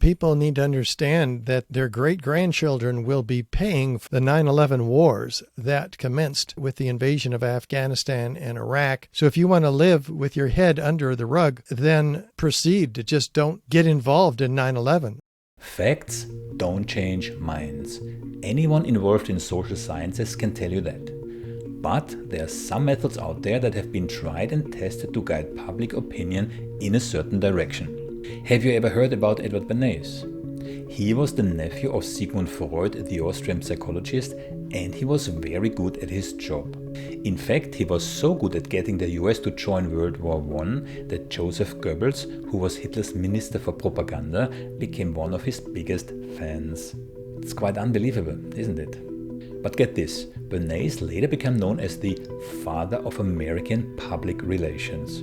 People need to understand that their great-grandchildren will be paying for the 9/11 wars that commenced with the invasion of Afghanistan and Iraq. So if you want to live with your head under the rug, then proceed to just don't get involved in 9/11. Facts don't change minds. Anyone involved in social sciences can tell you that. But there are some methods out there that have been tried and tested to guide public opinion in a certain direction. Have you ever heard about Edward Bernays? He was the nephew of Sigmund Freud, the Austrian psychologist, and he was very good at his job. In fact, he was so good at getting the US to join World War I that Joseph Goebbels, who was Hitler's minister for propaganda, became one of his biggest fans. It's quite unbelievable, isn't it? But get this, Bernays later became known as the father of American public relations.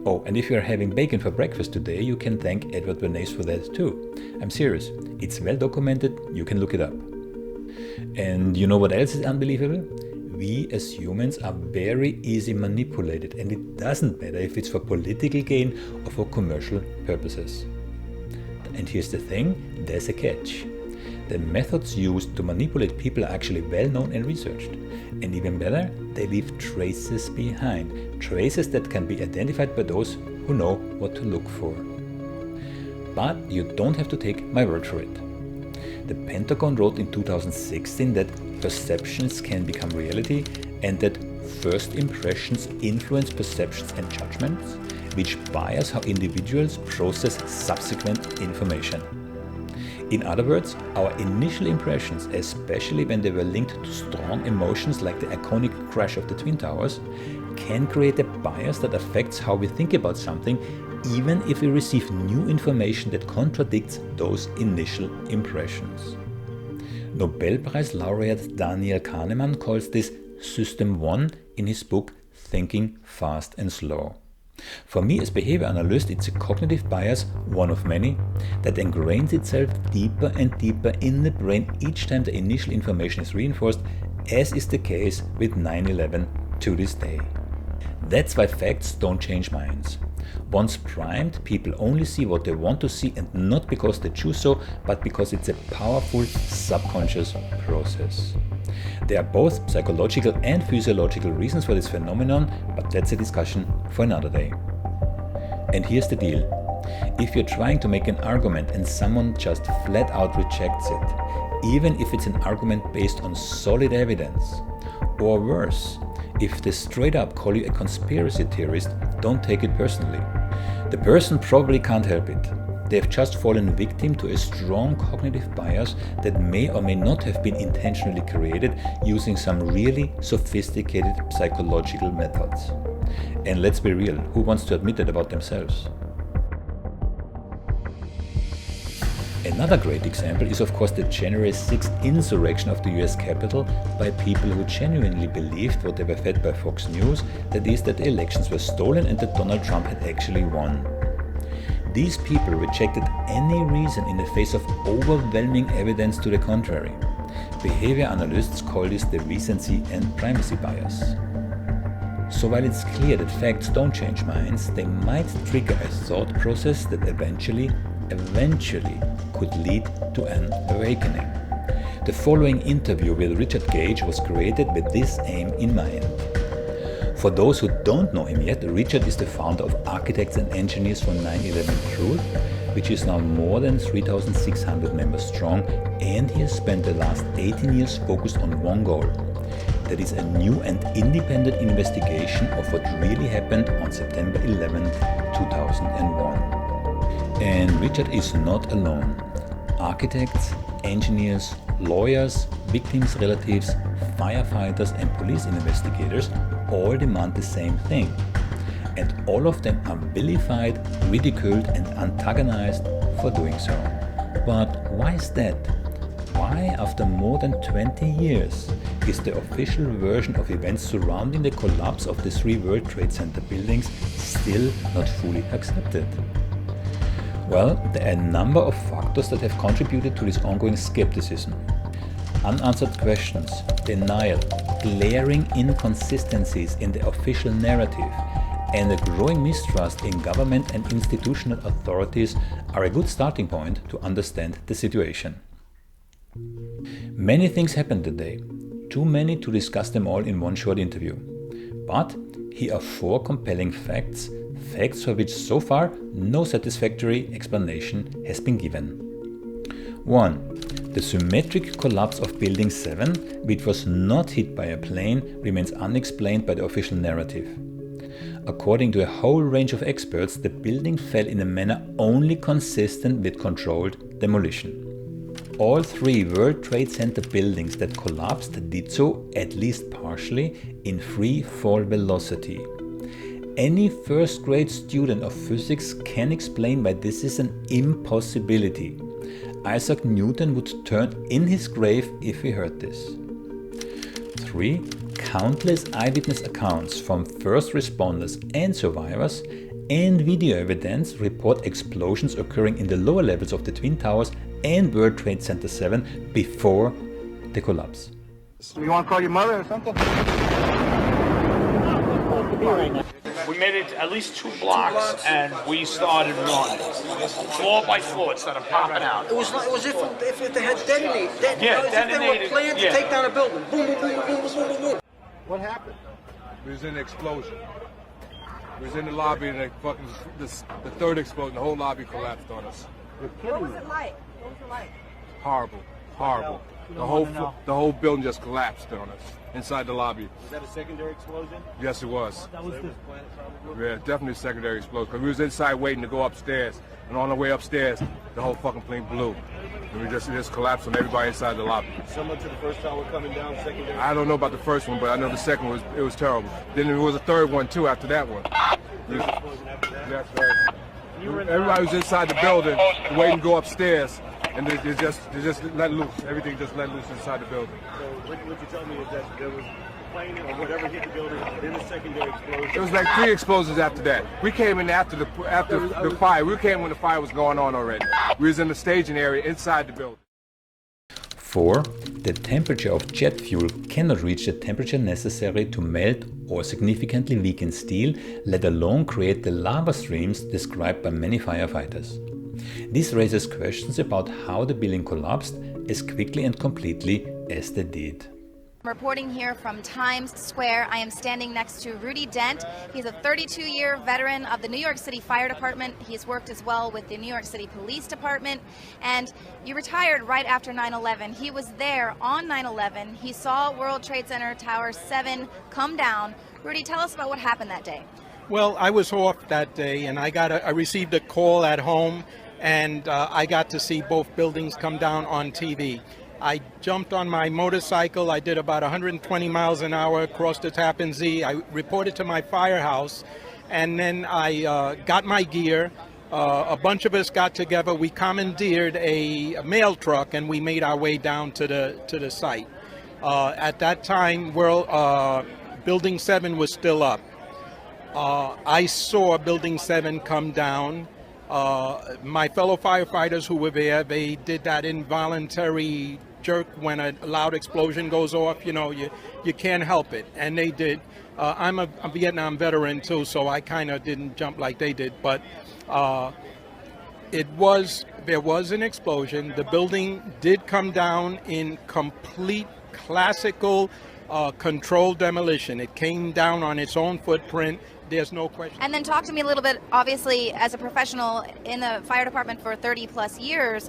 Oh, and if you're having bacon for breakfast today, you can thank Edward Bernays for that too. I'm serious, it's well documented, you can look it up. And you know what else is unbelievable? We as humans are very easy manipulated, and it doesn't matter if it's for political gain or for commercial purposes. And here's the thing, there's a catch. The methods used to manipulate people are actually well known and researched. And even better, they leave traces behind. Traces that can be identified by those who know what to look for. But you don't have to take my word for it. The Pentagon wrote in 2016 that perceptions can become reality and that first impressions influence perceptions and judgments, which bias how individuals process subsequent information. In other words, our initial impressions, especially when they were linked to strong emotions like the iconic crash of the Twin Towers, can create a bias that affects how we think about something, even if we receive new information that contradicts those initial impressions. Nobel Prize laureate Daniel Kahneman calls this System 1 in his book Thinking Fast and Slow. For me as behavior analyst, it's a cognitive bias, one of many, that ingrains itself deeper and deeper in the brain each time the initial information is reinforced, as is the case with 9/11 to this day. That's why facts don't change minds. Once primed, people only see what they want to see, and not because they choose so, but because it's a powerful subconscious process. There are both psychological and physiological reasons for this phenomenon, but that's a discussion for another day. And here's the deal. If you're trying to make an argument and someone just flat out rejects it, even if it's an argument based on solid evidence, or worse, if they straight up call you a conspiracy theorist, don't take it personally. The person probably can't help it. They've just fallen victim to a strong cognitive bias that may or may not have been intentionally created using some really sophisticated psychological methods. And let's be real, who wants to admit that about themselves? Another great example is of course the January 6th insurrection of the US Capitol by people who genuinely believed what they were fed by Fox News, that is, that the elections were stolen and that Donald Trump had actually won. These people rejected any reason in the face of overwhelming evidence to the contrary. Behavior analysts call this the recency and primacy bias. So while it's clear that facts don't change minds, they might trigger a thought process that eventually could lead to an awakening. The following interview with Richard Gage was created with this aim in mind. For those who don't know him yet, Richard is the founder of Architects and Engineers for 9/11 Truth, which is now more than 3,600 members strong, and he has spent the last 18 years focused on one goal. That is a new and independent investigation of what really happened on September 11, 2001. And Richard is not alone. Architects, engineers, lawyers, victims' relatives, firefighters and police investigators all demand the same thing. And all of them are vilified, ridiculed and antagonized for doing so. But why is that? Why, after more than 20 years, is the official version of events surrounding the collapse of the 3 World Trade Center buildings still not fully accepted? Well, there are a number of factors that have contributed to this ongoing skepticism. Unanswered questions, denial, glaring inconsistencies in the official narrative, and a growing mistrust in government and institutional authorities are a good starting point to understand the situation. Many things happened today, too many to discuss them all in one short interview. But here are 4 compelling facts for which so far no satisfactory explanation has been given. 1. The symmetric collapse of Building 7, which was not hit by a plane, remains unexplained by the official narrative. According to a whole range of experts, the building fell in a manner only consistent with controlled demolition. All 3 World Trade Center buildings that collapsed did so, at least partially, in free fall velocity. Any first-grade student of physics can explain why this is an impossibility. Isaac Newton would turn in his grave if he heard this. 3. Countless eyewitness accounts from first responders and survivors and video evidence report explosions occurring in the lower levels of the Twin Towers and World Trade Center 7 before the collapse. You want to call your mother or something? We made it at least 2 blocks, and we started running. Floor by floor, instead of popping out. It was if they had detonated. Yeah, if detonated. they were planned to take down a building. Boom, boom, boom, boom, boom, boom, boom. What happened? We was in an explosion. We was in the lobby, and the 3rd explosion, the whole lobby collapsed on us. What was it like? Horrible, horrible. The whole building just collapsed on us inside the lobby. Was that a secondary explosion? Yes, it was. That was the Yeah, definitely a secondary explosion. Because we was inside waiting to go upstairs, and on the way upstairs, the whole fucking plane blew, and it just collapsed on everybody inside the lobby. Similar to the first tower coming down, secondary. I don't know about the first one, but I know the second one was terrible. Then there was a 3rd one too after that one. That's right. Everybody was inside the building, waiting to go upstairs, and they just let loose. Everything just let loose inside the building. So what you tell me is that there was a plane or whatever hit the building, then the secondary explosion. It was like 3 explosions after that. We came in after the fire. We came when the fire was going on already. We was in the staging area inside the building. 4. The temperature of jet fuel cannot reach the temperature necessary to melt or significantly weaken steel, let alone create the lava streams described by many firefighters. This raises questions about how the building collapsed as quickly and completely as they did. Reporting here from Times Square, I am standing next to Rudy Dent. He's a 32-year veteran of the New York City Fire Department. He's worked as well with the New York City Police Department. And you retired right after 9/11. He was there on 9/11. He saw World Trade Center Tower 7 come down. Rudy, tell us about what happened that day. Well, I was off that day, and I received a call at home, and I got to see both buildings come down on TV. I jumped on my motorcycle. I did about 120 miles an hour across the Tappan Zee. I reported to my firehouse, and then I got my gear. A bunch of us got together. We commandeered a mail truck, and we made our way down to the site. At that time, Building 7 was still up. I saw Building 7 come down. My fellow firefighters who were there, they did that involuntary jerk when a loud explosion goes off. You know, you can't help it, and they did. I'm a Vietnam veteran too, so I kind of didn't jump like they did, but there was an explosion. The building did come down in complete classical controlled demolition. It came down on its own footprint. There's no question. And then talk to me a little bit, obviously, as a professional in the fire department for 30 plus years,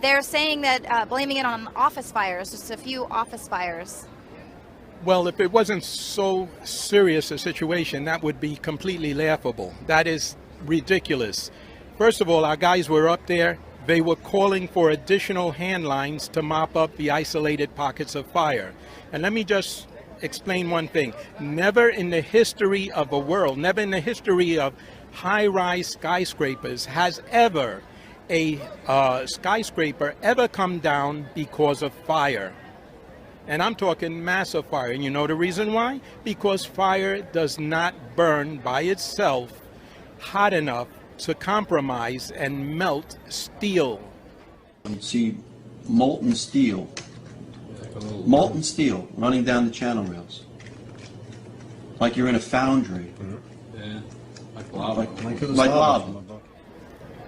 they're saying that blaming it on office fires, just a few office fires. Well, if it wasn't so serious a situation, that would be completely laughable. That is ridiculous. First of all, our guys were up there. They were calling for additional hand lines to mop up the isolated pockets of fire. And let me just explain one thing. Never in the history of the world, never in the history of high-rise skyscrapers has ever a skyscraper ever come down because of fire. And I'm talking massive fire. And you know the reason why? Because fire does not burn by itself hot enough to compromise and melt steel. You see molten steel running down the channel rails, like you're in a foundry. Like lava.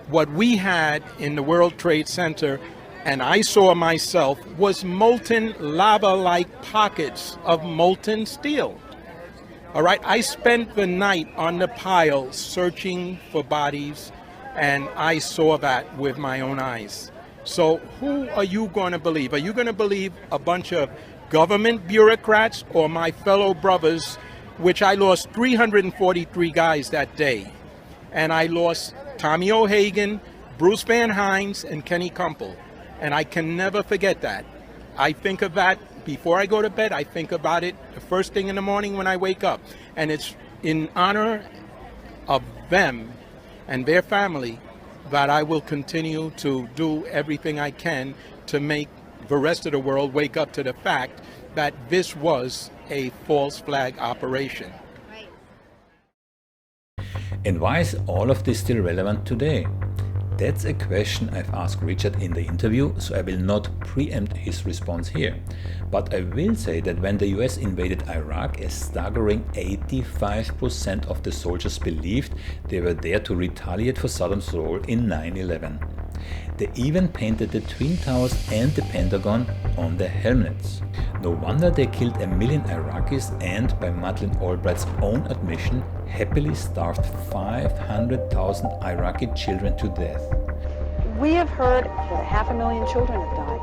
What we had in the World Trade Center, and I saw myself, was molten lava-like pockets of molten steel. All right, I spent the night on the pile searching for bodies, and I saw that with my own eyes. So who are you going to believe? Are you going to believe a bunch of government bureaucrats or my fellow brothers, which I lost 343 guys that day? And I lost Tommy O'Hagan, Bruce Van Hines, and Kenny Kumpel. And I can never forget that. I think of that before I go to bed. I think about it the first thing in the morning when I wake up. And it's in honor of them and their family that I will continue to do everything I can to make the rest of the world wake up to the fact that this was a false flag operation. And why is all of this still relevant today? That's a question I've asked Richard in the interview, so I will not preempt his response here. But I will say that when the US invaded Iraq, a staggering 85% of the soldiers believed they were there to retaliate for Saddam's role in 9/11. They even painted the Twin Towers and the Pentagon on their helmets. No wonder they killed 1 million Iraqis and, by Madeleine Albright's own admission, happily starved 500,000 Iraqi children to death. We have heard that 500,000 children have died.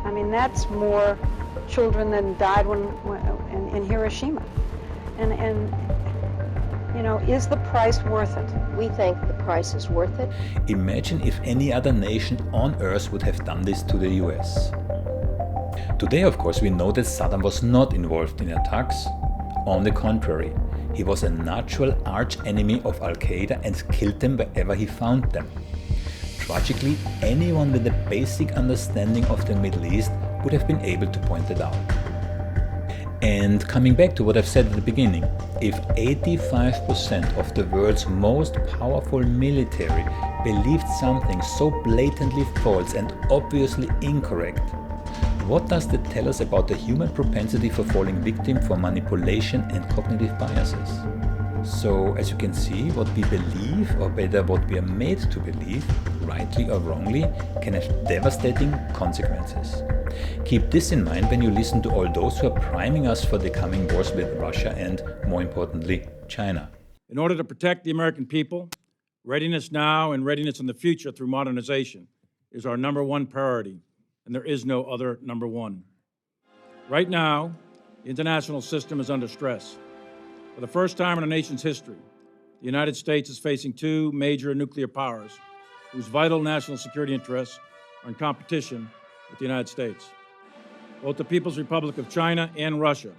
I mean, that's more children than died in Hiroshima. And you know, is the price worth it? We think the price is worth it. Imagine if any other nation on earth would have done this to the US. Today, of course, we know that Saddam was not involved in attacks. On the contrary, he was a natural arch-enemy of Al-Qaeda and killed them wherever he found them. Tragically, anyone with a basic understanding of the Middle East would have been able to point it out. And coming back to what I've said at the beginning, if 85% of the world's most powerful military believed something so blatantly false and obviously incorrect, what does that tell us about the human propensity for falling victim for manipulation and cognitive biases? So, as you can see, what we believe, or better what we are made to believe, rightly or wrongly, can have devastating consequences. Keep this in mind when you listen to all those who are priming us for the coming wars with Russia and, more importantly, China. In order to protect the American people, readiness now and readiness in the future through modernization is our number one priority, and there is no other number one. Right now, the international system is under stress. For the first time in our nation's history, the United States is facing two major nuclear powers whose vital national security interests are in competition with the United States. Both the People's Republic of China and Russia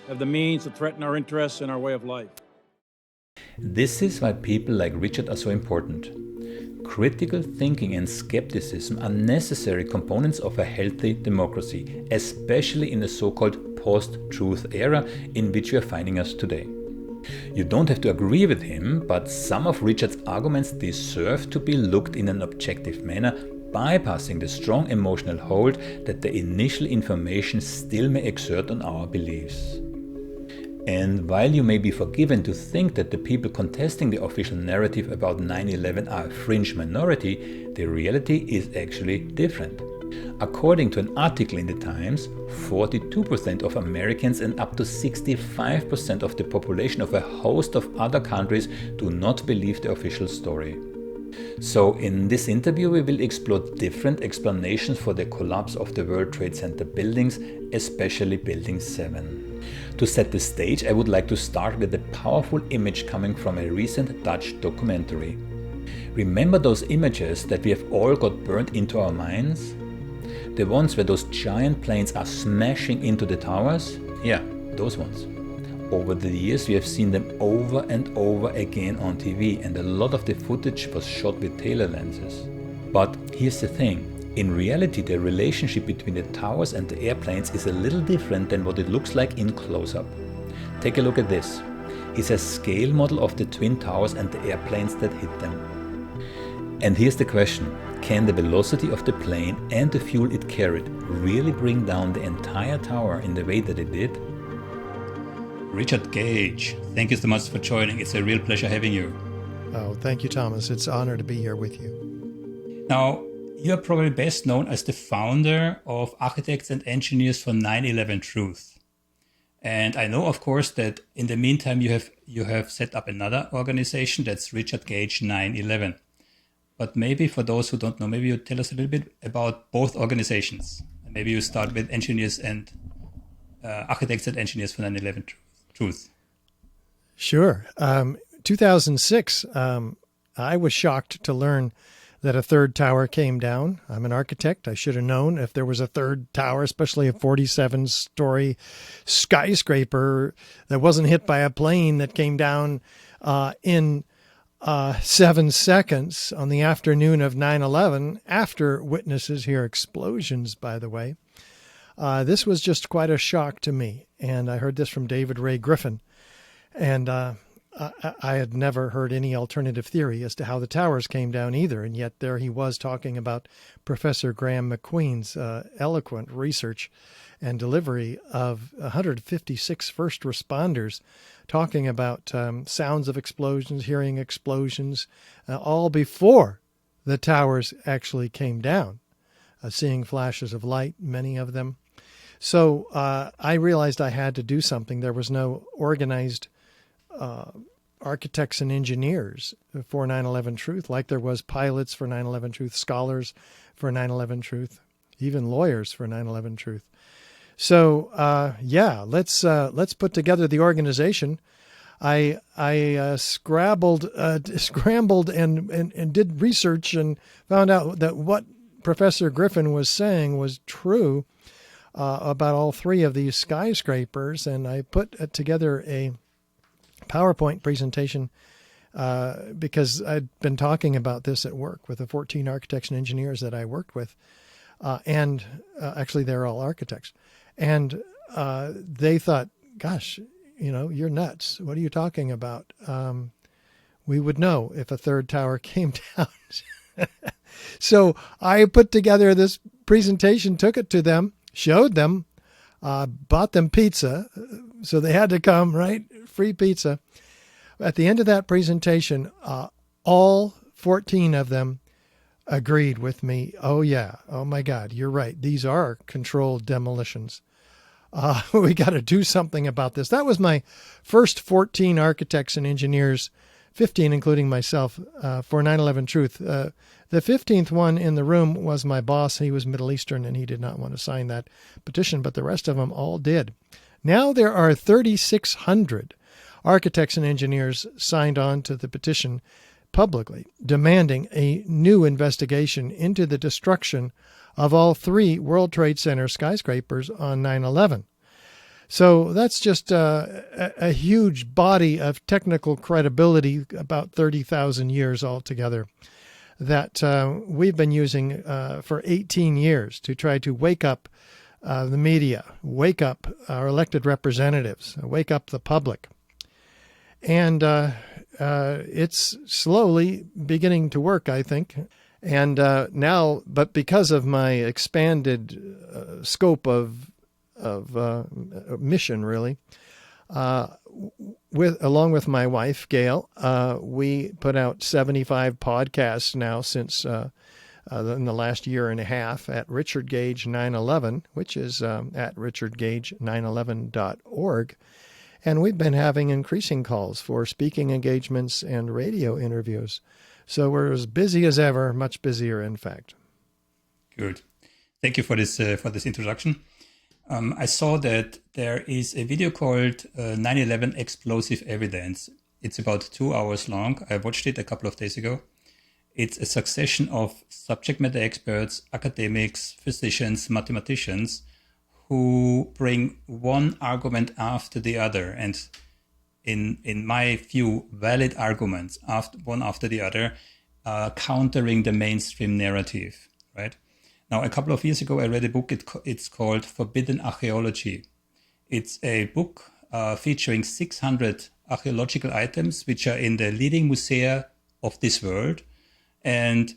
have the means to threaten our interests and our way of life. This is why people like Richard are so important. Critical thinking and skepticism are necessary components of a healthy democracy, especially in the so-called post-truth era in which we are finding us today. You don't have to agree with him, but some of Richard's arguments deserve to be looked in an objective manner, bypassing the strong emotional hold that the initial information still may exert on our beliefs. And while you may be forgiven to think that the people contesting the official narrative about 9/11 are a fringe minority, the reality is actually different. According to an article in the Times, 42% of Americans and up to 65% of the population of a host of other countries do not believe the official story. So in this interview we will explore different explanations for the collapse of the World Trade Center buildings, especially Building 7. To set the stage, I would like to start with a powerful image coming from a recent Dutch documentary. Remember those images that we have all got burnt into our minds? The ones where those giant planes are smashing into the towers? Yeah, those ones. Over the years we have seen them over and over again on TV, and a lot of the footage was shot with Taylor lenses. But here's the thing. In reality, the relationship between the towers and the airplanes is a little different than what it looks like in close-up. Take a look at this. It's a scale model of the Twin Towers and the airplanes that hit them. And here's the question. Can the velocity of the plane and the fuel it carried really bring down the entire tower in the way that it did? Richard Gage, thank you so much for joining. It's a real pleasure having you. Oh, thank you, Thomas. It's an honor to be here with you. Now, you're probably best known as the founder of Architects and Engineers for 9/11 Truth. And I know, of course, that in the meantime you have set up another organization that's Richard Gage 9/11. But maybe for those who don't know, maybe you tell us a little bit about both organizations. Maybe you start with engineers and Architects and Engineers for 9/11 Truth. Sure. 2006, I was shocked to learn that a third tower came down. I'm an architect. I should have known if there was a third tower, especially a 47-story skyscraper that wasn't hit by a plane that came down in 7 seconds on the afternoon of 9/11, after witnesses hear explosions, by the way. This was just quite a shock to me. And I heard this from David Ray Griffin. And I had never heard any alternative theory as to how the towers came down either. And yet there he was talking about Professor Graham McQueen's eloquent research and delivery of 156 first responders talking about sounds of explosions, hearing explosions, all before the towers actually came down, seeing flashes of light, many of them. So I realized I had to do something. There was no organized architects and engineers for 9/11 Truth, like there was pilots for 9/11 Truth, scholars for 9/11 Truth, even lawyers for 9/11 Truth. So let's put together the organization. I scrambled and did research and found out that what Professor Griffin was saying was true about all three of these skyscrapers, and I put together a PowerPoint presentation because I'd been talking about this at work with the 14 architects and engineers that I worked with, and actually they're all architects, and they thought, gosh, you're nuts. What are you talking about? We would know if a third tower came down. So I put together this presentation, took it to them, showed them, bought them pizza. So they had to come, right? Free pizza. At the end of that presentation, all 14 of them agreed with me. Oh, yeah. Oh, my God. You're right. These are controlled demolitions. We got to do something about this. That was my first 14 architects and engineers, 15 including myself, for 9/11 Truth. The 15th one in the room was my boss. He was Middle Eastern, and he did not want to sign that petition, but the rest of them all did. Now there are 3,600 architects and engineers signed on to the petition publicly, demanding a new investigation into the destruction of all three World Trade Center skyscrapers on 9/11. So that's just a huge body of technical credibility, about 30,000 years altogether, that we've been using for 18 years to try to wake up the media, wake up our elected representatives, wake up the public. And it's slowly beginning to work, I think. And now, but because of my expanded scope of mission, really, along with my wife, Gail, we put out 75 podcasts now since in the last year and a half at Richard Gage 911, which is at richardgage911.org. And we've been having increasing calls for speaking engagements and radio interviews. So we're as busy as ever, much busier, in fact. Good. Thank you for this introduction. I saw that there is a video called 9/11 Explosive Evidence. It's about 2 hours long. I watched it a couple of days ago. It's a succession of subject matter experts, academics, physicians, mathematicians, who bring one argument after the other, and in my view, valid arguments one after the other, countering the mainstream narrative, right? Now, a couple of years ago, I read a book. It's called Forbidden Archaeology. It's a book featuring 600 archaeological items, which are in the leading musea of this world, and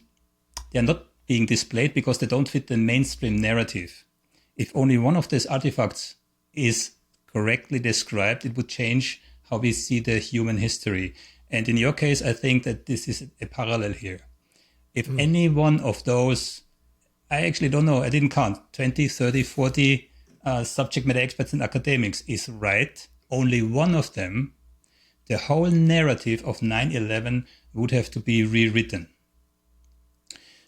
they're not being displayed because they don't fit the mainstream narrative. If only one of these artifacts is correctly described, it would change how we see the human history. And in your case, I think that this is a parallel here. If any one of those, I actually don't know, I didn't count, 20, 30, 40 subject matter experts and academics is right, only one of them, the whole narrative of 9/11 would have to be rewritten.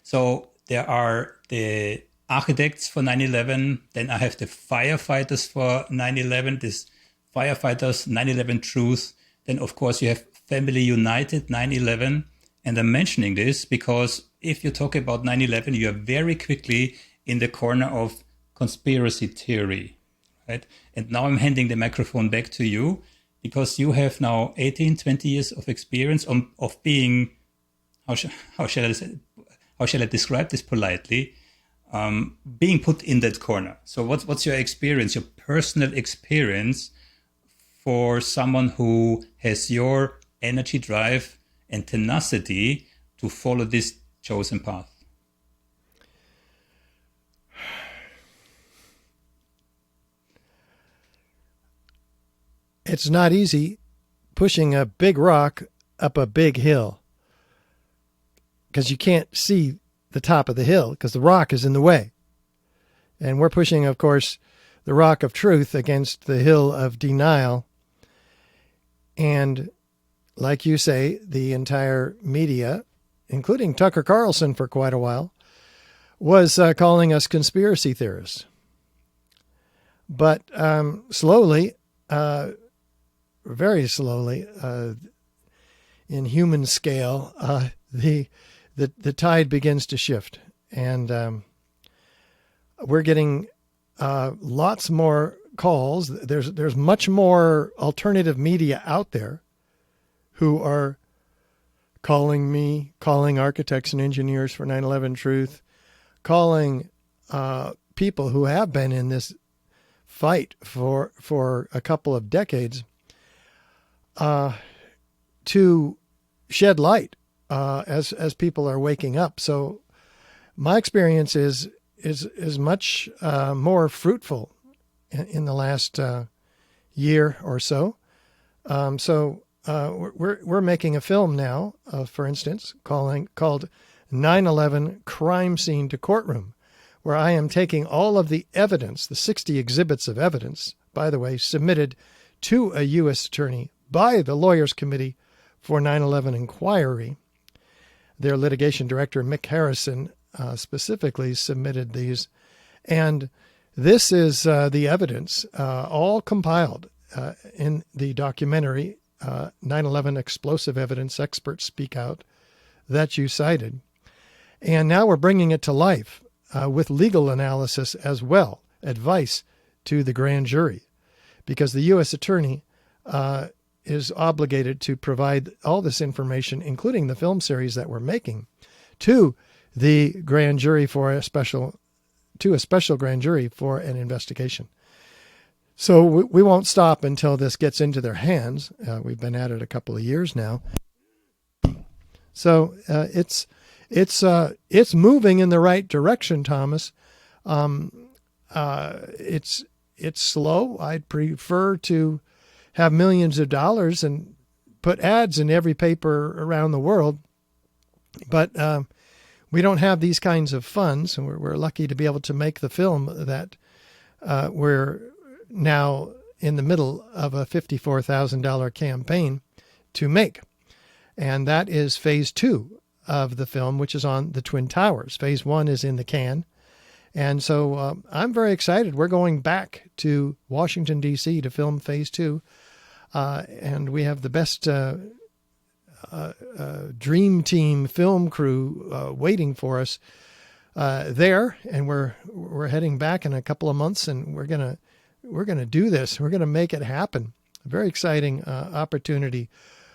So there are the architects for 9/11, then I have the firefighters for 9/11, this firefighters 9/11 truth, then of course you have Family United 9/11, and I'm mentioning this because if you talk about 9/11, you are very quickly in the corner of conspiracy theory, right? And now I'm handing the microphone back to you because you have now 18, 20 years of experience of being, how shall I describe this politely, being put in that corner. So what's your experience, your personal experience for someone who has your energy, drive, and tenacity to follow this chosen path? It's not easy pushing a big rock up a big hill because you can't see the top of the hill because the rock is in the way. And we're pushing, of course, the rock of truth against the hill of denial. And like you say, the entire media, including Tucker Carlson for quite a while, was calling us conspiracy theorists. But slowly, very slowly, in human scale, the tide begins to shift, and we're getting lots more calls. There's much more alternative media out there who are calling me, calling architects and engineers for 9/11 Truth, calling people who have been in this fight for a couple of decades to shed light as people are waking up. So my experience is much more fruitful in the last year or so. We're making a film now, for instance, called 9/11 Crime Scene to Courtroom, where I am taking all of the evidence, the 60 exhibits of evidence, by the way, submitted to a U.S. attorney by the Lawyers Committee for 9/11 Inquiry. Their litigation director, Mick Harrison, specifically submitted these. And this is the evidence, all compiled in the documentary 9/11 Explosive Evidence Experts Speak Out that you cited. And now we're bringing it to life with legal analysis as well, advice to the grand jury, because the U.S. attorney is obligated to provide all this information, including the film series that we're making, to the grand jury for a special grand jury for an investigation. So we won't stop until this gets into their hands. We've been at it a couple of years now. So it's moving in the right direction, Thomas. It's slow. I'd prefer to have millions of dollars and put ads in every paper around the world, but we don't have these kinds of funds, and we're lucky to be able to make the film that we're now in the middle of a $54,000 campaign to make. And that is phase 2 of the film, which is on the Twin Towers. Phase 1 is in the can. And so I'm very excited. We're going back to Washington, D.C. to film phase 2. And we have the best dream team film crew waiting for us there. And we're heading back in a couple of months, and we're gonna do this. We're gonna make it happen. A very exciting opportunity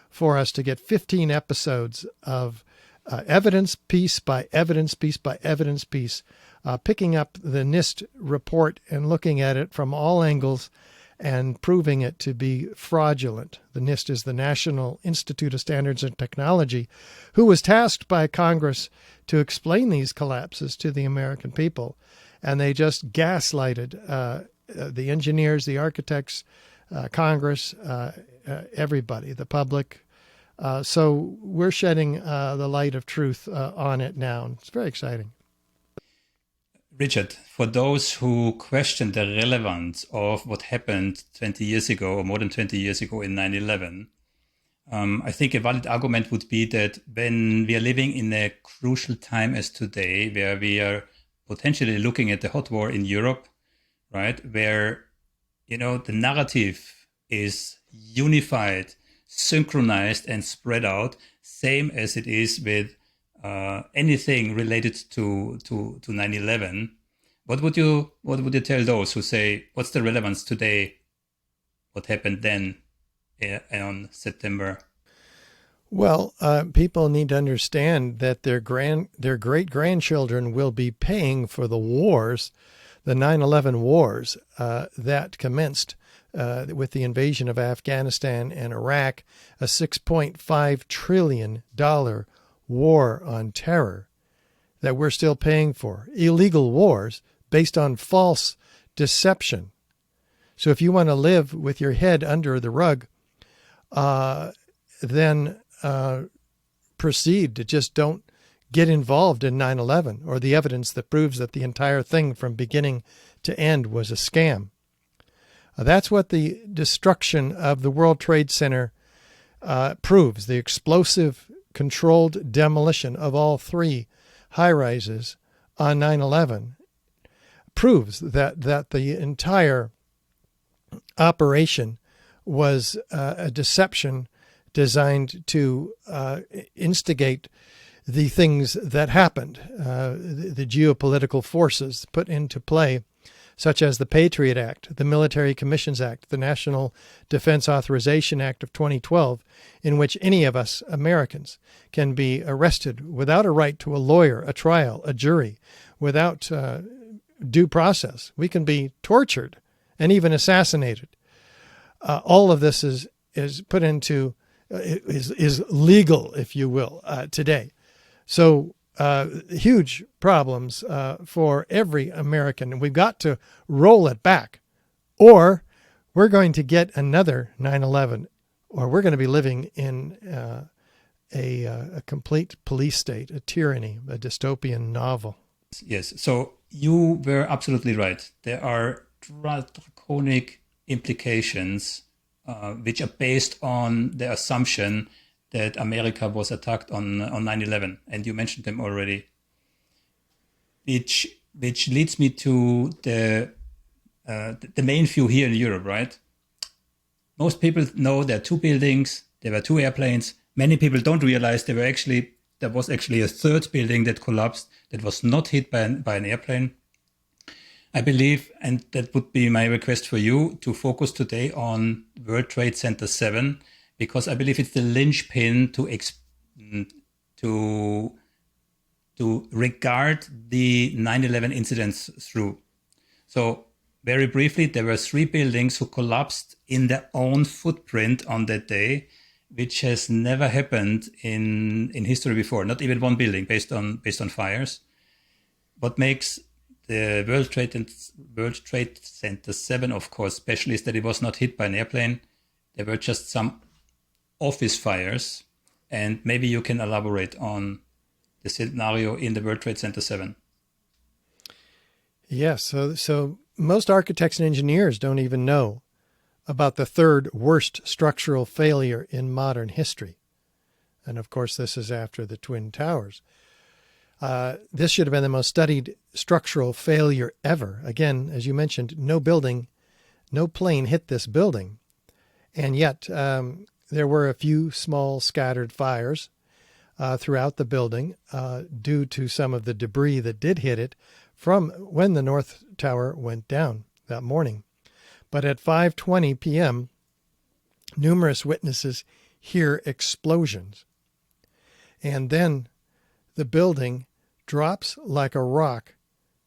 for us to get 15 episodes of evidence piece by evidence piece by evidence piece, picking up the NIST report and looking at it from all angles and proving it to be fraudulent. The NIST is the National Institute of Standards and Technology, who was tasked by Congress to explain these collapses to the American people. And they just gaslighted the engineers, the architects, Congress, everybody, the public. So we're shedding the light of truth on it now. It's very exciting. Richard, for those who question the relevance of what happened 20 years ago or more than 20 years ago in 9/11, I think a valid argument would be that when we are living in a crucial time as today, where we are potentially looking at the hot war in Europe, right, where, the narrative is unified, synchronized, and spread out, same as it is with anything related to 9/11, what would you tell those who say, what's the relevance today? What happened then on September? Well, people need to understand that their great-grandchildren will be paying for the wars, the 9/11 wars that commenced with the invasion of Afghanistan and Iraq, a $6.5 trillion war on terror that we're still paying for. Illegal wars based on false deception. So if you want to live with your head under the rug, then proceed to just don't get involved in 9/11 or the evidence that proves that the entire thing from beginning to end was a scam. That's what the destruction of the World Trade Center proves. The explosive controlled demolition of all three high-rises on 9/11 proves that the entire operation was a deception designed to instigate the things that happened, the geopolitical forces put into play, such as the Patriot Act, the Military Commissions Act, the National Defense Authorization Act of 2012, in which any of us Americans can be arrested without a right to a lawyer, a trial, a jury, without due process. We can be tortured and even assassinated. All of this is put into, is legal, if you will, today. So huge problems for every American. And we've got to roll it back, or we're going to get another 9/11, or we're going to be living in a complete police state, a tyranny, a dystopian novel. Yes, so you were absolutely right. There are draconic implications which are based on the assumption that America was attacked on 9/11, and you mentioned them already, which leads me to the main view here in Europe, right? Most people know there are two buildings, there were two airplanes. Many people don't realize there was actually a third building that collapsed that was not hit by an airplane. I believe, and that would be my request for you, to focus today on World Trade Center 7, because I believe it's the Lynch Pin to regard the 9/11 incidents through. So very briefly, there were three buildings who collapsed in their own footprint on that day, which has never happened in history before. Not even one building based on fires. What makes the World Trade Center 7, of course, special is that it was not hit by an airplane. There were just some office fires, and maybe you can elaborate on the scenario in the World Trade Center 7. Yes, so most architects and engineers don't even know about the third worst structural failure in modern history. And of course, this is after the Twin Towers. This should have been the most studied structural failure ever. Again, as you mentioned, no plane hit this building. And yet, there were a few small scattered fires throughout the building due to some of the debris that did hit it from when the North Tower went down that morning. But at 5:20 p.m., numerous witnesses hear explosions. And then the building drops like a rock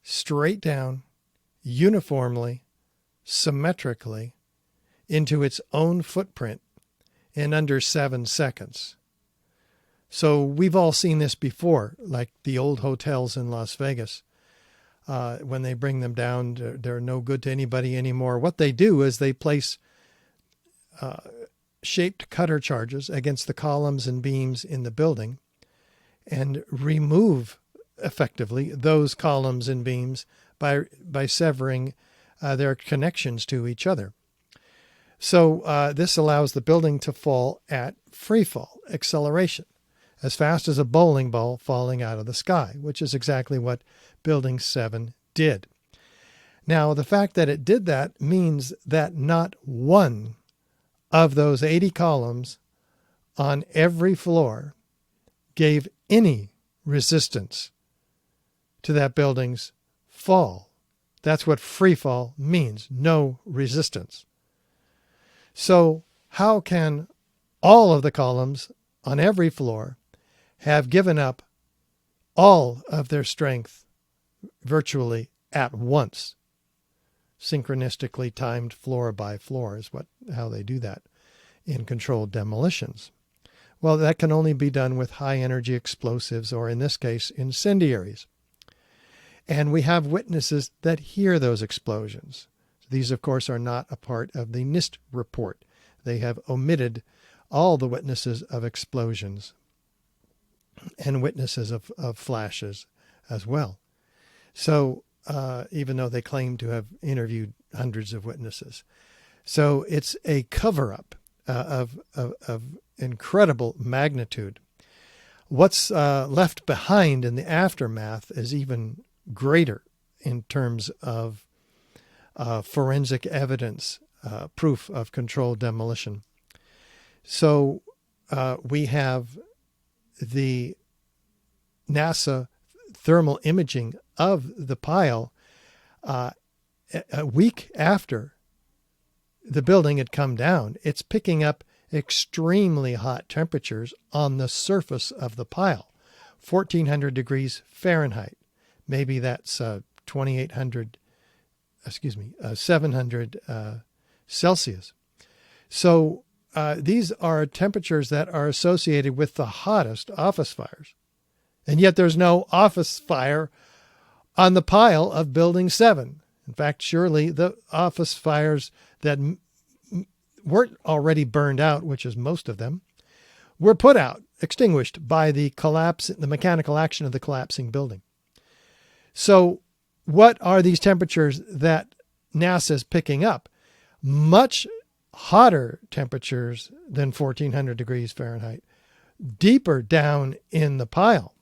straight down, uniformly, symmetrically, into its own footprint in under 7 seconds. So we've all seen this before, like the old hotels in Las Vegas. When they bring them down, they're no good to anybody anymore. What they do is they place shaped cutter charges against the columns and beams in the building and remove effectively those columns and beams by severing their connections to each other. So this allows the building to fall at free fall acceleration, as fast as a bowling ball falling out of the sky, which is exactly what Building 7 did. Now, the fact that it did that means that not one of those 80 columns on every floor gave any resistance to that building's fall. That's what free fall means, no resistance. So how can all of the columns on every floor have given up all of their strength virtually at once? Synchronistically timed floor by floor is how they do that in controlled demolitions. Well, that can only be done with high energy explosives, or in this case, incendiaries. And we have witnesses that hear those explosions. These, of course, are not a part of the NIST report. They have omitted all the witnesses of explosions and witnesses of flashes as well. So even though they claim to have interviewed hundreds of witnesses. So it's a cover-up of incredible magnitude. What's left behind in the aftermath is even greater in terms of forensic evidence, proof of controlled demolition. So we have the NASA thermal imaging of the pile a week after the building had come down. It's picking up extremely hot temperatures on the surface of the pile, 1,400 degrees Fahrenheit. Maybe that's 700 Celsius. So these are temperatures that are associated with the hottest office fires. And yet there's no office fire on the pile of Building 7. In fact, surely the office fires that weren't already burned out, which is most of them, were put out, extinguished by the mechanical action of the collapsing building. So what are these temperatures that NASA is picking up? Much hotter temperatures than 1,400 degrees Fahrenheit, deeper down in the pile.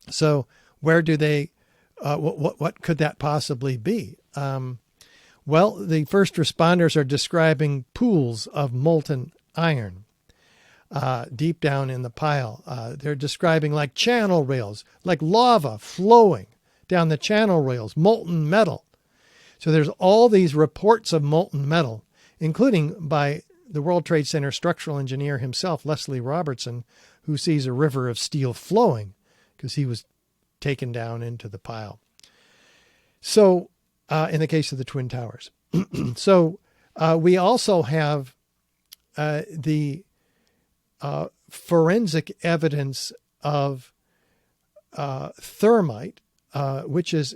So where do they, what could that possibly be? Well, the first responders are describing pools of molten iron deep down in the pile. They're describing like channel rails, like lava flowing down the channel rails, molten metal. So there's all these reports of molten metal, including by the World Trade Center structural engineer himself, Leslie Robertson, who sees a river of steel flowing because he was taken down into the pile. So in the case of the Twin Towers. So we also have the forensic evidence of thermite, which is,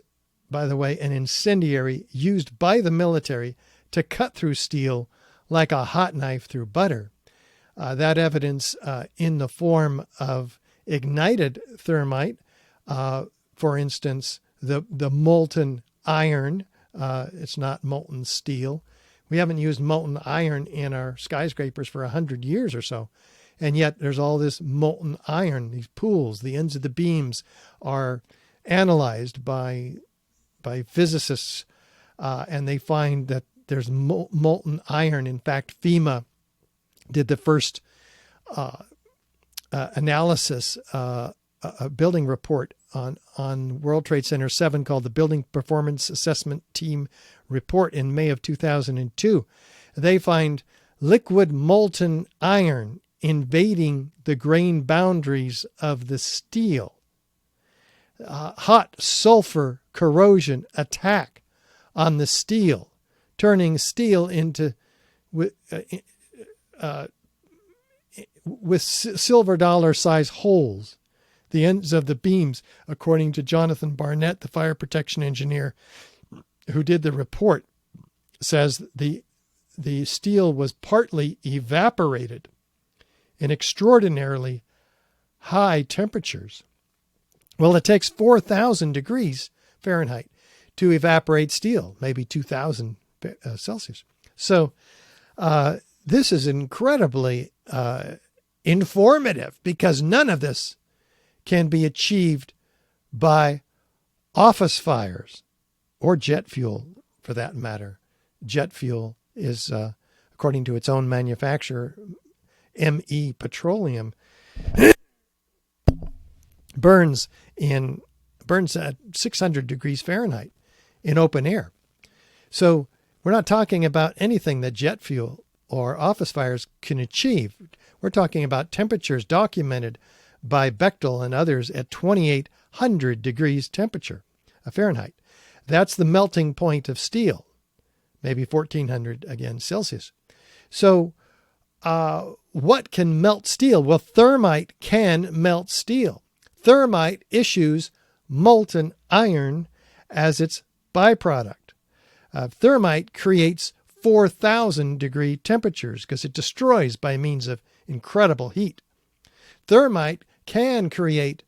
by the way, an incendiary used by the military to cut through steel like a hot knife through butter. That evidence in the form of ignited thermite, for instance, the molten iron, it's not molten steel. We haven't used molten iron in our skyscrapers for 100 years or so. And yet there's all this molten iron, these pools, the ends of the beams are analyzed by physicists, and they find that there's molten iron. In fact, FEMA did the first analysis, a building report on World Trade Center 7 called the Building Performance Assessment Team Report in May of 2002. They find liquid molten iron invading the grain boundaries of the steel. Hot sulfur corrosion attack on the steel, turning steel into with silver dollar size holes The ends of the beams, according to Jonathan Barnett, the fire protection engineer who did the report, says the steel was partly evaporated in extraordinarily high temperatures. Well, it takes 4,000 degrees Fahrenheit to evaporate steel, maybe 2,000 Celsius. So this is incredibly informative, because none of this can be achieved by office fires or jet fuel, for that matter. Jet fuel is, according to its own manufacturer, ME Petroleum, burns at 600 degrees Fahrenheit in open air. So we're not talking about anything that jet fuel or office fires can achieve. We're talking about temperatures documented by Bechtel and others at 2,800 degrees temperature, Fahrenheit. That's the melting point of steel, maybe 1,400 again Celsius. So what can melt steel? Well, thermite can melt steel. Thermite issues molten iron as its byproduct. Thermite creates 4,000 degree temperatures because it destroys by means of incredible heat. Thermite can create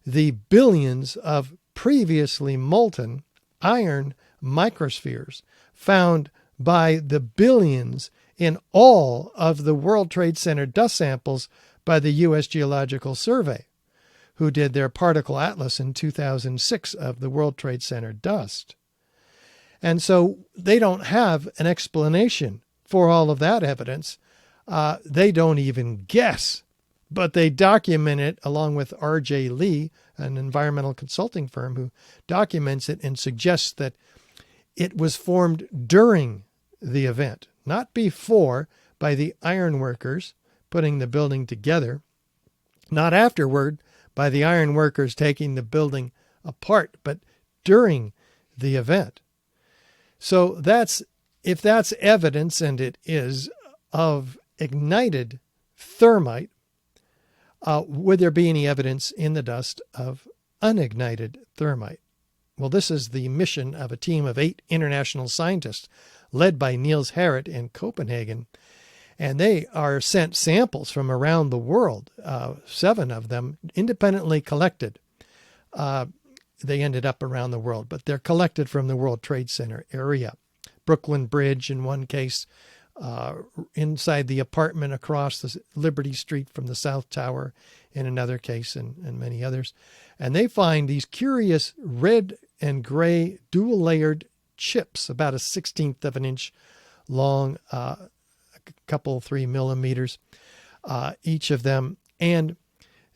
the billions of previously molten iron microspheres found by the billions in all of the World Trade Center dust samples by the U.S. Geological Survey, who did their particle atlas in 2006 of the World Trade Center dust. And so they don't have an explanation for all of that evidence. They don't even guess, but they document it along with R.J. Lee, an environmental consulting firm who documents it and suggests that it was formed during the event, not before, by the iron workers putting the building together, not afterward by the iron workers taking the building apart, but during the event. So if that's evidence, and it is, of ignited thermite, would there be any evidence in the dust of unignited thermite? Well, this is the mission of a team of 8 international scientists led by Niels Harrit in Copenhagen. And they are sent samples from around the world, 7 of them independently collected. They ended up around the world, but they're collected from the World Trade Center area. Brooklyn Bridge in one case, inside the apartment across the Liberty Street from the South Tower in another case, and many others. And they find these curious red and gray dual-layered chips, about a 1/16 of an inch long, a couple, 3 millimeters, each of them. And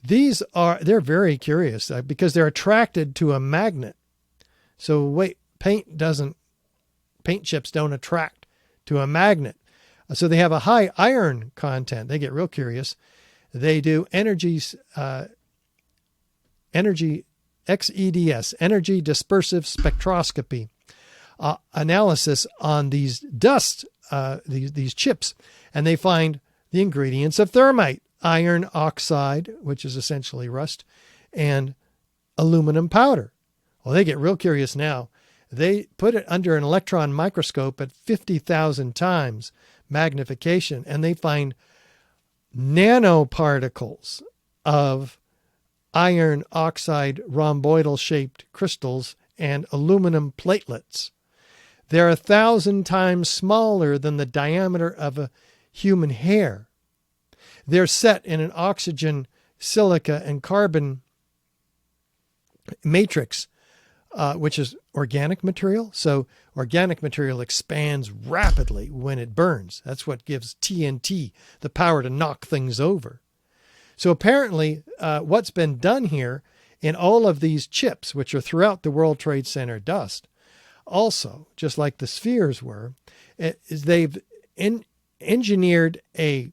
they're very curious because they're attracted to a magnet. So paint chips don't attract to a magnet. So they have a high iron content. They get real curious. They do energy XEDS, energy dispersive spectroscopy analysis on these dust, these chips, and they find the ingredients of thermite: iron oxide, which is essentially rust, and aluminum powder. Well, they get real curious now. They put it under an electron microscope at 50,000 times magnification, and they find nanoparticles of iron oxide rhomboidal-shaped crystals and aluminum platelets. They're 1,000 times smaller than the diameter of a human hair. They're set in an oxygen, silica, and carbon matrix, which is organic material. So organic material expands rapidly when it burns. That's what gives TNT the power to knock things over. So apparently what's been done here in all of these chips, which are throughout the World Trade Center dust, also, just like the spheres were, is they've engineered an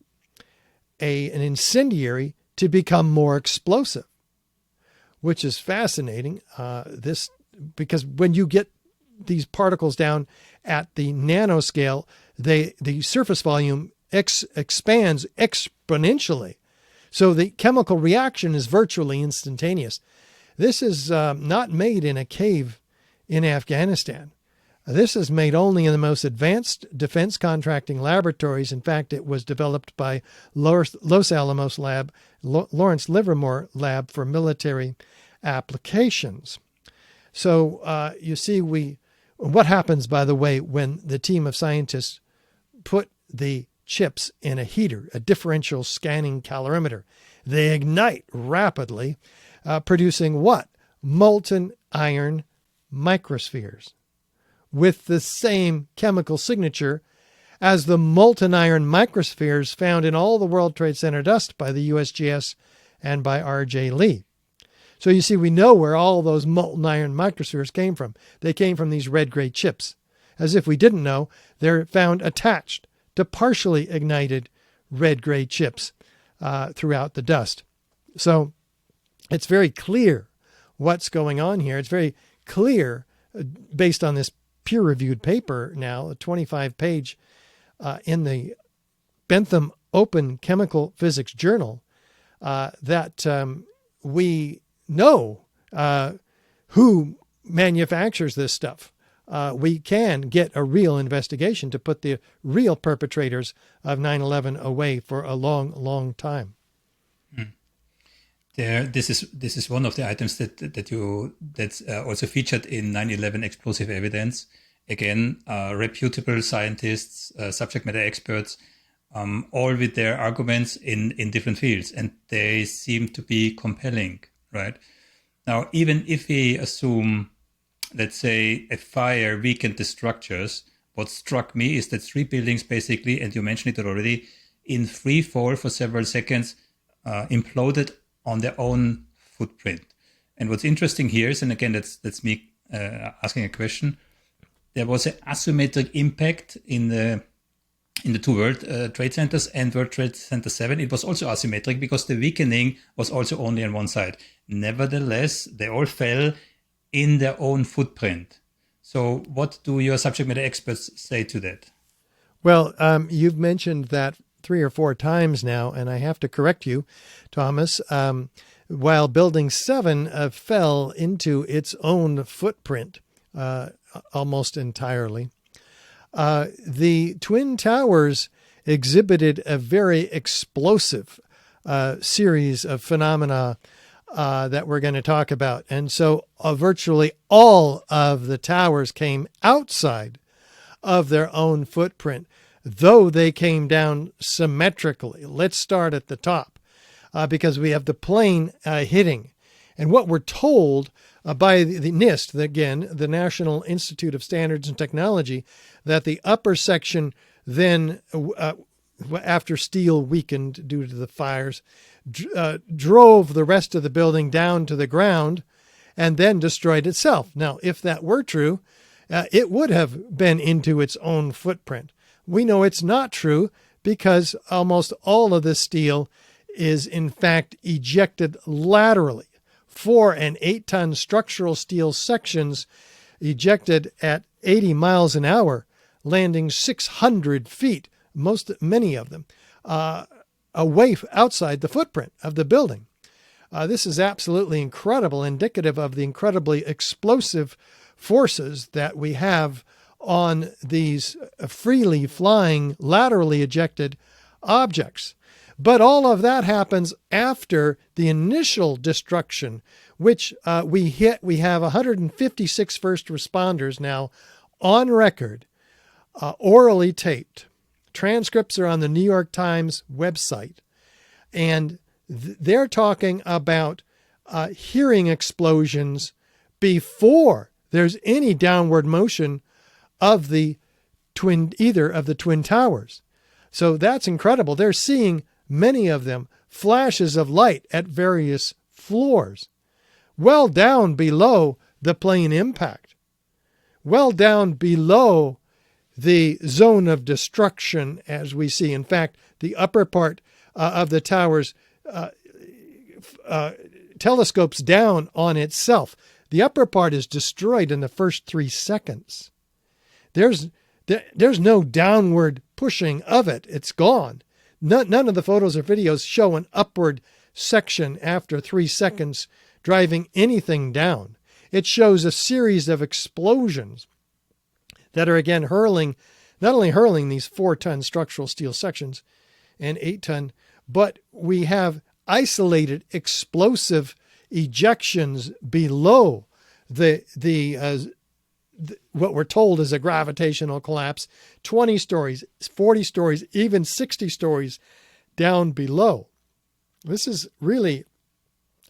incendiary to become more explosive, which is fascinating. Because when you get these particles down at the nanoscale, the surface volume expands exponentially. So the chemical reaction is virtually instantaneous. This is not made in a cave in Afghanistan. This is made only in the most advanced defense contracting laboratories. In fact, it was developed by Los Alamos Lab, Lawrence Livermore Lab for military applications. So you see, what happens, by the way, when the team of scientists put the chips in a heater, a differential scanning calorimeter? They ignite rapidly, producing what? Molten iron microspheres with the same chemical signature as the molten iron microspheres found in all the World Trade Center dust by the USGS and by R.J. Lee. So you see, we know where all those molten iron microspheres came from. They came from these red-gray chips. As if we didn't know, they're found attached to partially ignited red-gray chips throughout the dust. So it's very clear what's going on here. It's very clear based on this peer-reviewed paper now, a 25-page in the Bentham Open Chemical Physics Journal, that we know who manufactures this stuff. We can get a real investigation to put the real perpetrators of 9/11 away for a long, long time. This is one of the items that's also featured in 9/11 explosive evidence. Again, reputable scientists, subject matter experts, all with their arguments in different fields, and they seem to be compelling, right? Now, even if we assume, let's say, a fire weakened the structures, what struck me is that 3 buildings basically, and you mentioned it already, in free fall for several seconds, imploded on their own footprint. And what's interesting here is, and again, that's me asking a question, there was an asymmetric impact in the 2 World Trade Centers and World Trade Center 7. It was also asymmetric because the weakening was also only on one side. Nevertheless, they all fell in their own footprint. So what do your subject matter experts say to that? Well, you've mentioned that 3 or 4 times now, and I have to correct you, Thomas. While Building 7 fell into its own footprint almost entirely, the Twin Towers exhibited a very explosive series of phenomena that we're going to talk about. And so virtually all of the towers came outside of their own footprint, though they came down symmetrically. Let's start at the top because we have the plane hitting. And what we're told by the NIST, again, the National Institute of Standards and Technology, that the upper section then, after steel weakened due to the fires, drove the rest of the building down to the ground and then destroyed itself. Now, if that were true, it would have been into its own footprint. We know it's not true because almost all of the steel is in fact ejected laterally. 4 and 8-ton structural steel sections ejected at 80 miles an hour, landing 600 feet, many of them, away outside the footprint of the building. This is absolutely incredible, indicative of the incredibly explosive forces that we have on these freely flying, laterally ejected objects. But all of that happens after the initial destruction, which we hit. We have 156 first responders now on record, orally taped. Transcripts are on the New York Times website, and they're talking about hearing explosions before there's any downward motion of either of the Twin Towers. So that's incredible. They're seeing many of them flashes of light at various floors, well down below the plane impact, well down below the zone of destruction as we see. In fact, the upper part of the towers telescopes down on itself. The upper part is destroyed in the first 3 seconds. There's no downward pushing of it. It's gone. None of the photos or videos show an upward section after 3 seconds driving anything down. It shows a series of explosions that are again not only hurling these 4-ton structural steel sections and 8-ton, but we have isolated explosive ejections below what we're told is a gravitational collapse, 20 stories, 40 stories, even 60 stories down below. This is really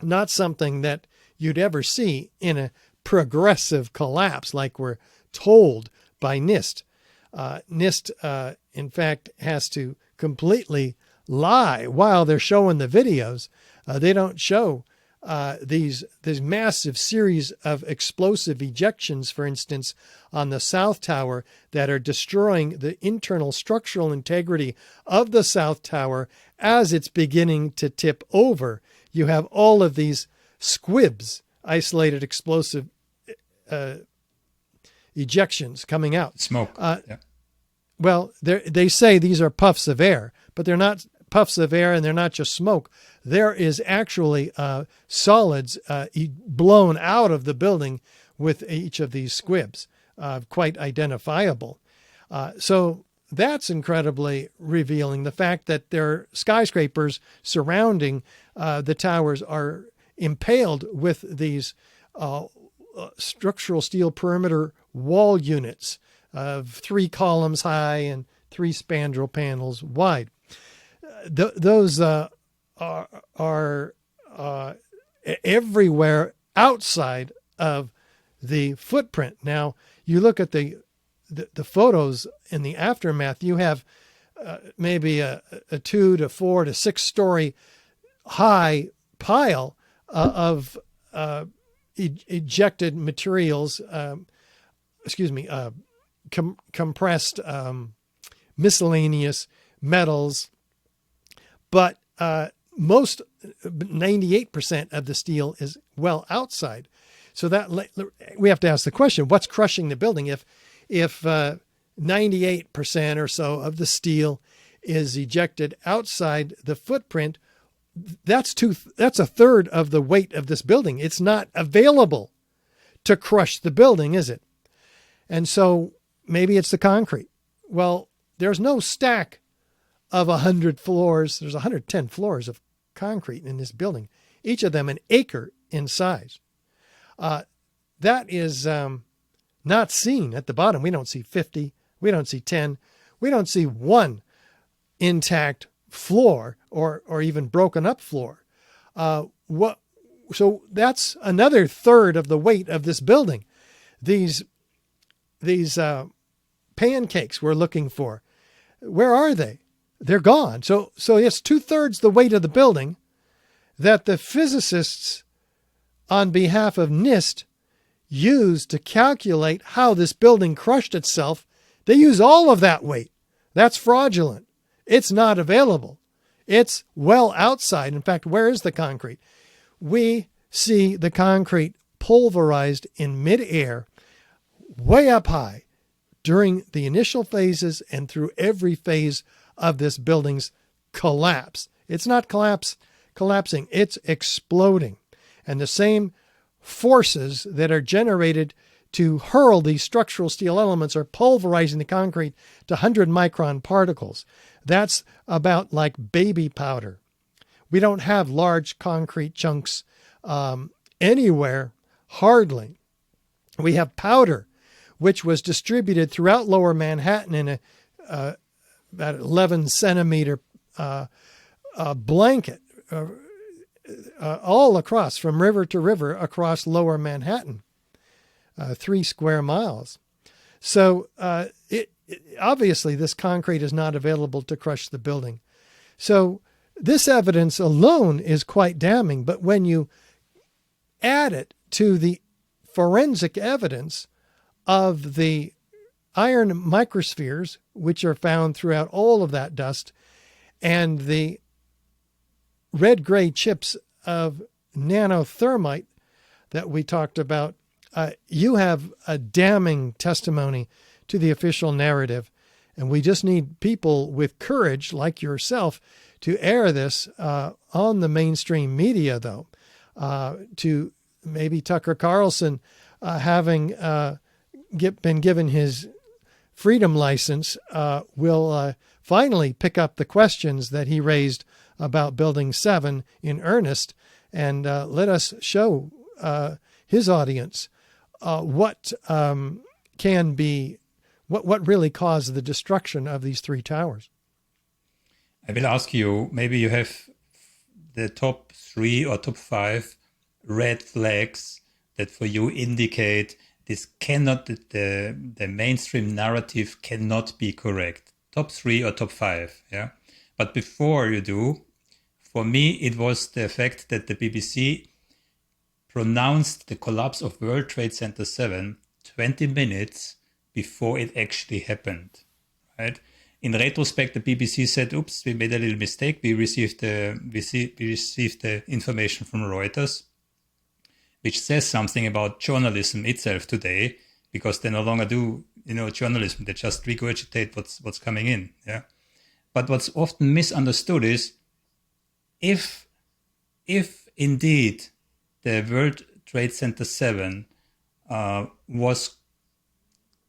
not something that you'd ever see in a progressive collapse like we're told by NIST. NIST, in fact, has to completely lie while they're showing the videos. They don't show these massive series of explosive ejections, for instance, on the South Tower that are destroying the internal structural integrity of the South Tower as it's beginning to tip over. You have all of these squibs, isolated explosive ejections coming out. Smoke. Yeah. Well, they say these are puffs of air, but they're not puffs of air and they're not just smoke. There is actually solids blown out of the building with each of these squibs, quite identifiable. So that's incredibly revealing. The fact that there are skyscrapers surrounding the towers are impaled with these structural steel perimeter wall units of 3 columns high and 3 spandrel panels wide. Those are everywhere outside of the footprint. Now, you look at the photos in the aftermath, you have maybe a 2 to 4 to 6 story high pile of ejected materials, compressed miscellaneous metals, but most 98% of the steel is well outside. So that we have to ask the question: what's crushing the building? If 98% or so of the steel is ejected outside the footprint, that's a third of the weight of this building. It's not available to crush the building, is it? And so maybe it's the concrete. Well, there's no stack of 100 floors. There's 110 floors of concrete in this building, each of them an acre in size. That is not seen at the bottom. We don't see 50. We don't see 10. We don't see 1 intact floor or even broken up floor. So that's another third of the weight of this building. These pancakes we're looking for, where are they? They're gone. So it's 2/3 the weight of the building that the physicists on behalf of NIST used to calculate how this building crushed itself. They use all of that weight. That's fraudulent. It's not available. It's well outside. In fact, where is the concrete? We see the concrete pulverized in midair, way up high, during the initial phases and through every phase of this building's collapse. It's not collapsing, it's exploding. And the same forces that are generated to hurl these structural steel elements are pulverizing the concrete to 100-micron particles. That's about like baby powder. We don't have large concrete chunks anywhere, hardly. We have powder, which was distributed throughout Lower Manhattan in about 11 centimeter blanket all across, from river to river, across Lower Manhattan, 3 square miles. So obviously this concrete is not available to crush the building. So this evidence alone is quite damning, but when you add it to the forensic evidence of the iron microspheres, which are found throughout all of that dust, and the red-gray chips of nanothermite that we talked about, you have a damning testimony to the official narrative. And we just need people with courage like yourself to air this on the mainstream media, though, to maybe Tucker Carlson having been given his freedom license will finally pick up the questions that he raised about Building 7 in earnest and let us show his audience what really caused the destruction of these three towers. I will ask you, maybe you have the top 3 or top 5 red flags that for you indicate this cannot, the mainstream narrative cannot be correct. Top 3 or top 5, yeah? But before you do, for me, it was the fact that the BBC pronounced the collapse of World Trade Center 7 20 minutes before it actually happened, right? In retrospect, the BBC said, oops, we made a little mistake. We received the information from Reuters, which says something about journalism itself today, because they no longer do, journalism. They just regurgitate what's coming in, yeah? But what's often misunderstood is if indeed the World Trade Center 7 was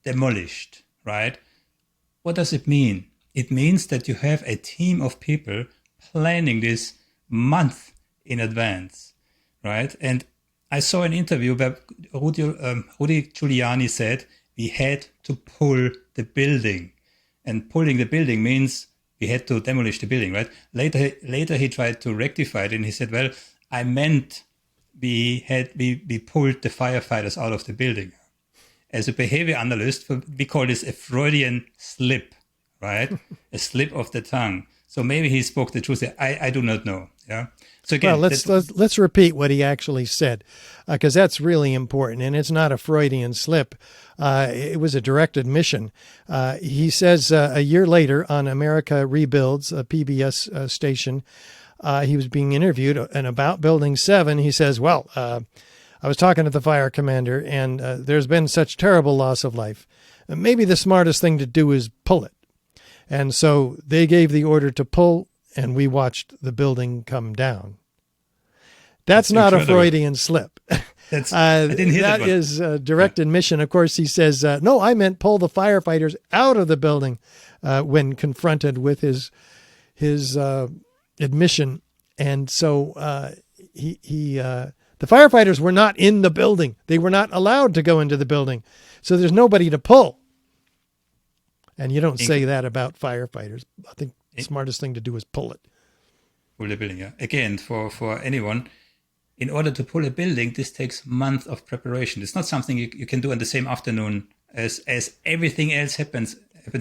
demolished, right? What does it mean? It means that you have a team of people planning this month in advance, right? And I saw an interview where Rudy Giuliani said we had to pull the building, and pulling the building means we had to demolish the building, right? Later he tried to rectify it, and he said, "Well, I meant we pulled the firefighters out of the building." As a behavior analyst, we call this a Freudian slip, right? A slip of the tongue. So maybe he spoke the truth. I do not know. Yeah. So again, well, let's repeat what he actually said, because that's really important, and it's not a Freudian slip. It was a direct admission. He says a year later on America Rebuilds, a PBS station, he was being interviewed, and about Building 7, he says, well, I was talking to the fire commander, and there's been such terrible loss of life. Maybe the smartest thing to do is pull it. And so they gave the order to pull, and we watched the building come down. That's not incredible. A Freudian slip. I didn't hear that is direct admission. Of course, he says, no, I meant pull the firefighters out of the building when confronted with his admission. And so the firefighters were not in the building. They were not allowed to go into the building. So there's nobody to pull. And you don't say that about firefighters. I think the smartest thing to do is pull it. Pull the building, yeah. Again, for anyone, in order to pull a building, this takes months of preparation. It's not something you can do in the same afternoon as everything else happens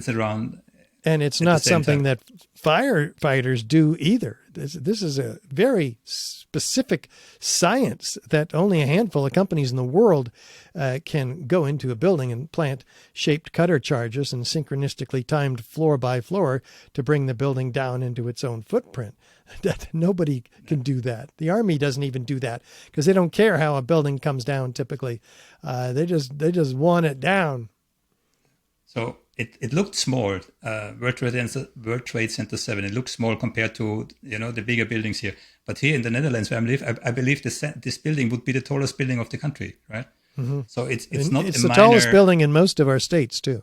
around. And it's not something that firefighters do either. This is a very specific science that only a handful of companies in the world can go into a building and plant shaped cutter charges and synchronistically timed floor by floor to bring the building down into its own footprint. Nobody can do that. The Army doesn't even do that because they don't care how a building comes down typically. They just want it down. So it looked small, World Trade Center 7. It looked small compared to the bigger buildings here. But here in the Netherlands where I live, I believe this building would be the tallest building of the country, right? Mm-hmm. So it's not the tallest building in most of our states too.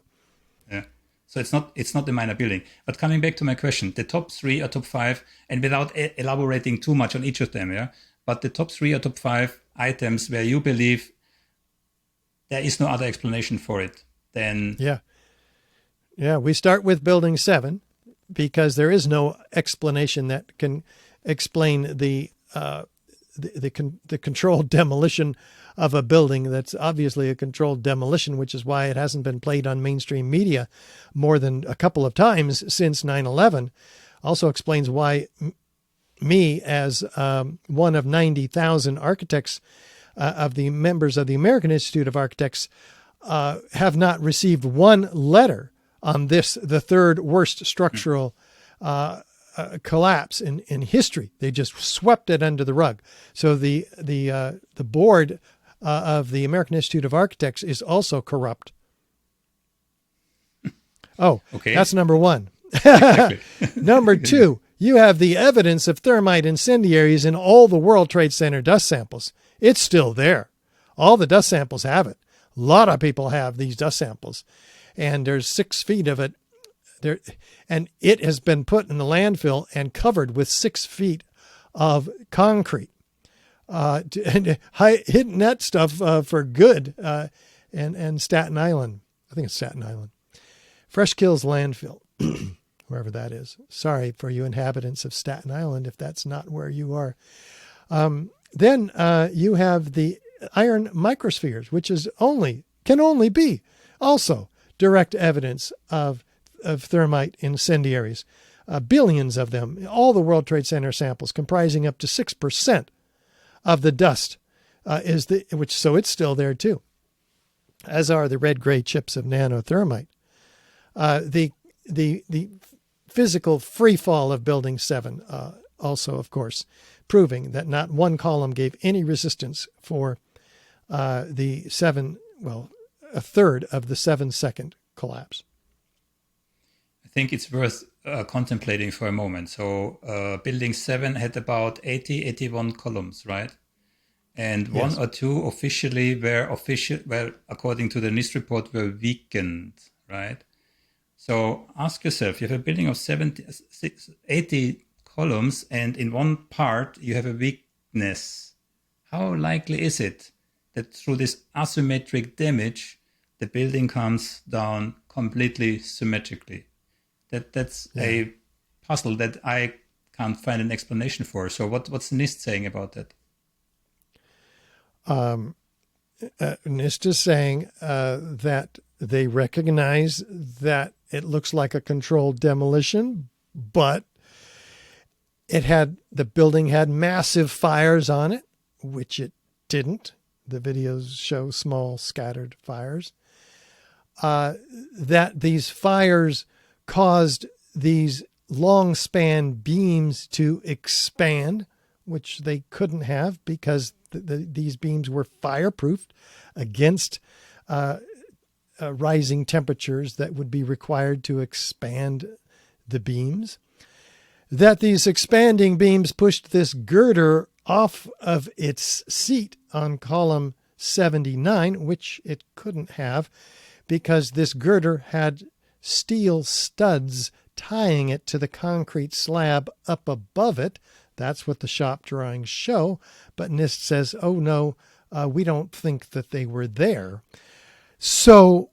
Yeah. So it's not a minor building. But coming back to my question, the top 3 or top 5, and without elaborating too much on each of them, yeah. But the top 3 or top 5 items where you believe there is no other explanation for it, then Yeah, we start with Building 7 because there is no explanation that can explain the controlled demolition of a building. That's obviously a controlled demolition, which is why it hasn't been played on mainstream media more than a couple of times since 9/11. Also explains why me, as one of 90,000 architects of the members of the American Institute of Architects, have not received one letter on this, the third worst structural collapse in history. They just swept it under the rug. So the board of the American Institute of Architects is also corrupt. Oh, Okay. that's number one. Exactly. Number two, you have the evidence of thermite incendiaries in all the World Trade Center dust samples. It's still there. All the dust samples have it. A lot of people have these dust samples. And there's 6 feet of it there. And it has been put in the landfill and covered with 6 feet of concrete. Hitting that stuff for good. And Staten Island. I think it's Staten Island. Fresh Kills Landfill. Wherever that is. Sorry for you inhabitants of Staten Island if that's not where you are. Then you have the iron microspheres, which can only be also direct evidence of thermite incendiaries. Billions of them. All the World Trade Center samples comprising up to 6% of the dust so it's still there too. As are the red-gray chips of nanothermite. The physical free fall of Building 7, also, of course, proving that not one column gave any resistance for a third of the 7-second collapse. I think it's worth contemplating for a moment. So Building 7 had about 81 columns, right? And Yes. one or two officially were according to the NIST report, were weakened, right? So ask yourself, you have a building of 80 columns, and in one part you have a weakness. How likely is it that through this asymmetric damage, the building comes down completely symmetrically? That's a puzzle that I can't find an explanation for. So what's NIST saying about that? NIST is saying that they recognize that it looks like a controlled demolition, but the building had massive fires on it, which it didn't. The videos show small scattered fires. That these fires caused these long span beams to expand, which they couldn't have because these beams were fireproofed against rising temperatures that would be required to expand the beams. That these expanding beams pushed this girder off of its seat on column 79, which it couldn't have because this girder had steel studs tying it to the concrete slab up above it. That's what the shop drawings show. But NIST says, oh no, we don't think that they were there. So,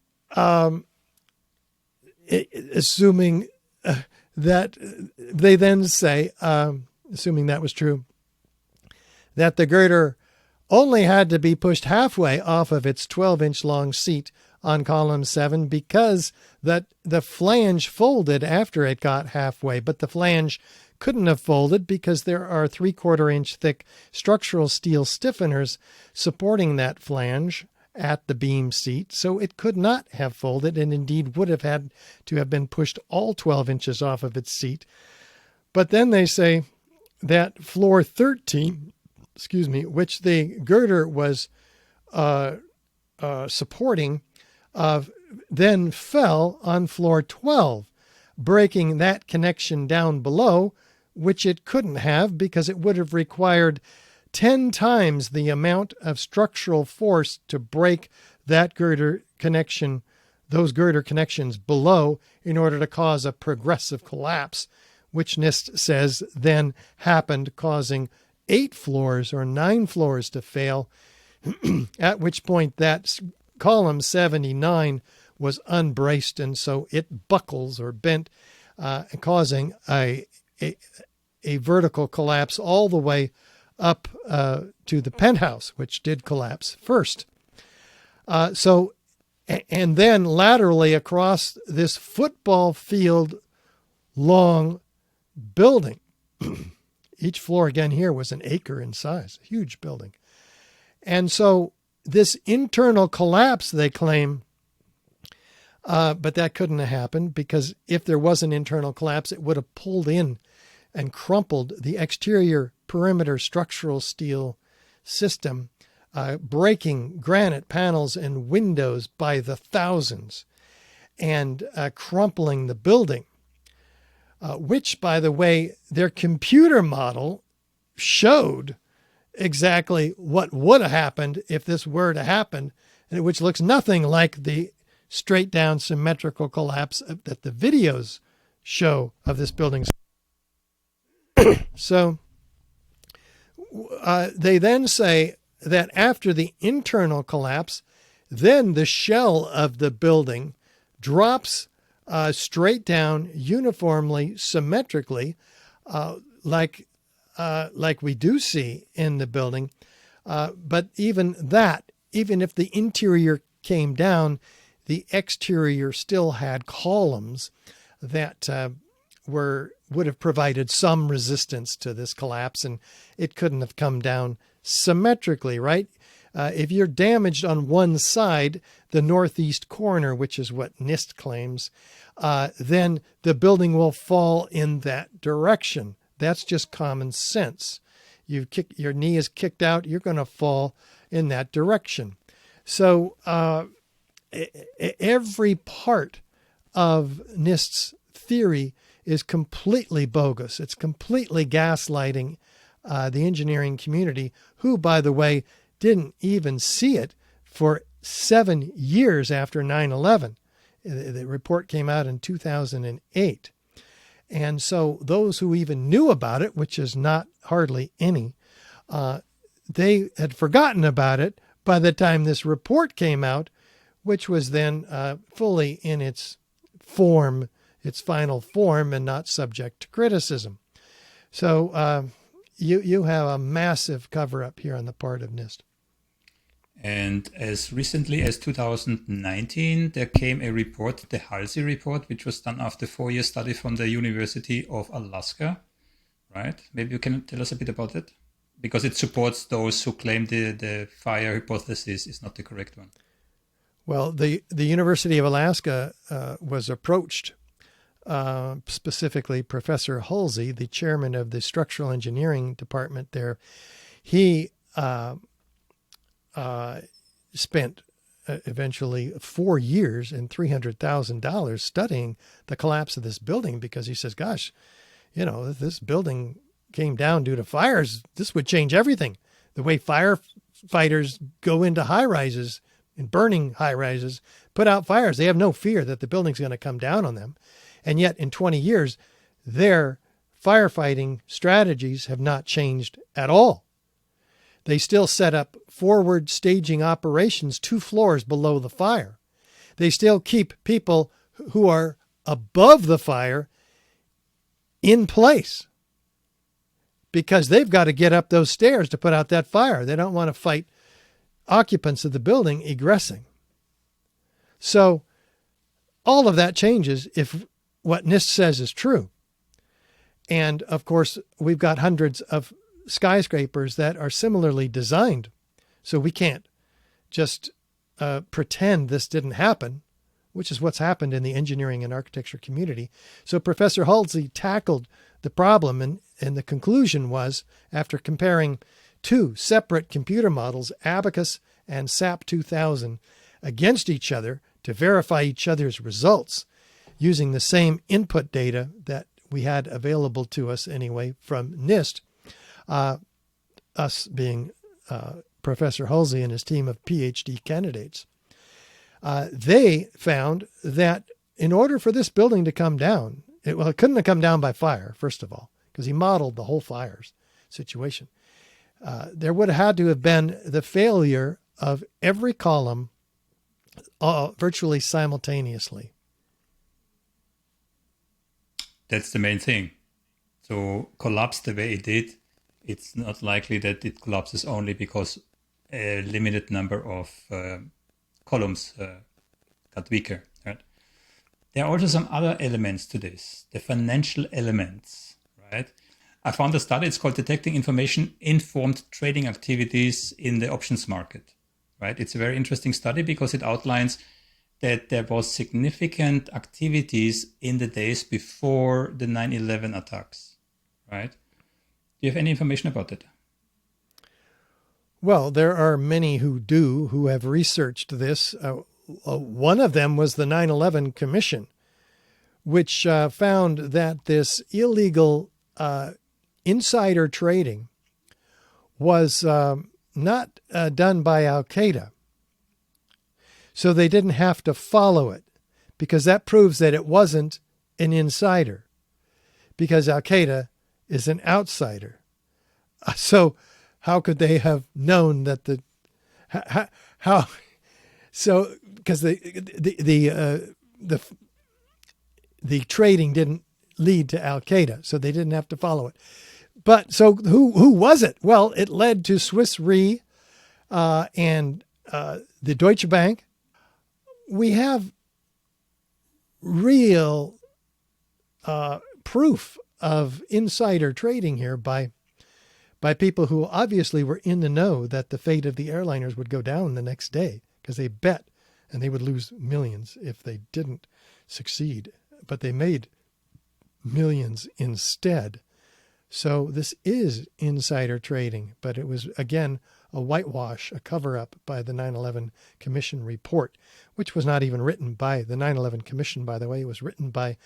assuming that they then say, assuming that was true, that the girder only had to be pushed halfway off of its 12-inch long seat on column 7 because the flange folded after it got halfway, but the flange couldn't have folded because there are 3/4 inch thick structural steel stiffeners supporting that flange at the beam seat, so it could not have folded and indeed would have had to have been pushed all 12 inches off of its seat. But then they say that floor 13, which the girder was supporting, then fell on floor 12, breaking that connection down below, which it couldn't have because it would have required 10 times the amount of structural force to break that girder connection, those girder connections below, in order to cause a progressive collapse, which NIST says then happened, causing 8 floors or 9 floors to fail, at which point that column 79 was unbraced, and so it buckles or bent, causing a vertical collapse all the way up to the penthouse, which did collapse first. And then laterally across this football field long building. Each floor again here was an acre in size, a huge building. And so this internal collapse, they claim, but that couldn't have happened because if there was an internal collapse, it would have pulled in and crumpled the exterior perimeter structural steel system, breaking granite panels and windows by the thousands. and crumpling the building, which, by the way, their computer model showed exactly what would have happened if this were to happen, and which looks nothing like the straight down symmetrical collapse that the videos show of this building. So they then say that after the internal collapse, then the shell of the building drops straight down uniformly, symmetrically, like we do see in the building. But even if the interior came down, the exterior still had columns that would have provided some resistance to this collapse, and it couldn't have come down symmetrically, right? If you're damaged on one side, the northeast corner, which is what NIST claims, then the building will fall in that direction. That's just common sense. Your knee is kicked out, you're going to fall in that direction. So every part of NIST's theory is completely bogus. It's completely gaslighting the engineering community, who, by the way, didn't even see it for 7 years after 9/11. The report came out in 2008. And so those who even knew about it, which is not hardly any, they had forgotten about it by the time this report came out, which was then fully in its form, its final form, and not subject to criticism. So you have a massive cover-up here on the part of NIST. And as recently as 2019, there came a report, the Halsey report, which was done after a 4-year study from the University of Alaska, right? Maybe you can tell us a bit about it? Because it supports those who claim the fire hypothesis is not the correct one. Well, the University of Alaska was approached, specifically Professor Halsey, the chairman of the structural engineering department there. He spent eventually 4 years and $300,000 studying the collapse of this building, because he says, gosh, if this building came down due to fires, this would change everything. The way firefighters go into high-rises and burning high-rises, put out fires, they have no fear that the building's going to come down on them. And yet in 20 years, their firefighting strategies have not changed at all. They still set up forward staging operations 2 floors below the fire. They still keep people who are above the fire in place, because they've got to get up those stairs to put out that fire. They don't want to fight occupants of the building egressing. So all of that changes if what NIST says is true. And of course, we've got hundreds of skyscrapers that are similarly designed. So we can't just pretend this didn't happen, which is what's happened in the engineering and architecture community. So Professor Halsey tackled the problem, and the conclusion was, after comparing 2 separate computer models, Abacus and SAP 2000, against each other to verify each other's results using the same input data that we had available to us anyway from NIST, us being Professor Halsey and his team of PhD candidates. They found that in order for this building to come down, it couldn't have come down by fire, first of all, because he modeled the whole fires situation. There would have had to have been the failure of every column virtually simultaneously. That's the main thing. So collapse the way it did, it's not likely that it collapses only because a limited number of columns got weaker. Right? There are also some other elements to this, the financial elements. Right? I found a study, it's called Detecting Information-Informed Trading Activities in the Options Market. Right? It's a very interesting study because it outlines that there was significant activities in the days before the 9/11 attacks. Right? Do you have any information about that? Well, there are many who have researched this. one of them was the 9/11 Commission, which found that this illegal insider trading was not done by Al-Qaeda. So they didn't have to follow it, because that proves that it wasn't an insider, because Al-Qaeda is an outsider. So how could they have known that how so because the trading didn't lead to Al-Qaeda, so they didn't have to follow it. But so who was it? Well, it led to Swiss Re and the Deutsche Bank. We have real proof of insider trading here by people who obviously were in the know that the fate of the airliners would go down the next day, because they bet and they would lose millions if they didn't succeed. But they made millions instead. So this is insider trading, but it was, again, a whitewash, a cover-up by the 9/11 Commission report, which was not even written by the 9/11 Commission, by the way. It was written by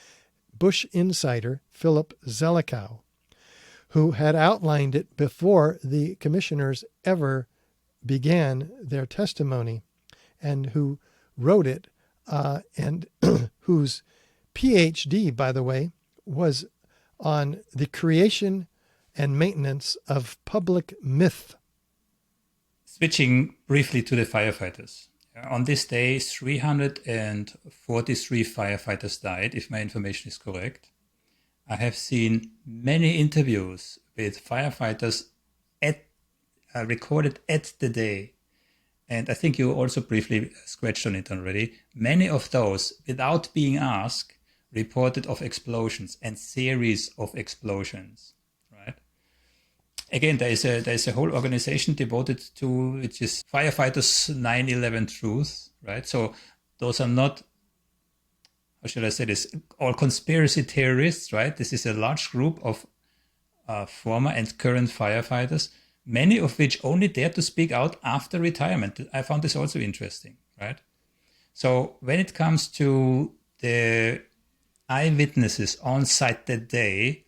Bush insider Philip Zelikow, who had outlined it before the commissioners ever began their testimony, and who wrote it, and whose PhD, by the way, was on the creation and maintenance of public myth. Switching briefly to the firefighters. On this day, 343 firefighters died, if my information is correct. I have seen many interviews with firefighters recorded at the day. And I think you also briefly scratched on it already. Many of those, without being asked, reported of explosions and series of explosions, right? Again, there is a whole organization devoted to, which is Firefighters 9/11 Truth, right? So those are not, how should I say this, all conspiracy theorists, right? This is a large group of former and current firefighters, many of which only dare to speak out after retirement. I found this also interesting, right? So when it comes to the eyewitnesses on site that day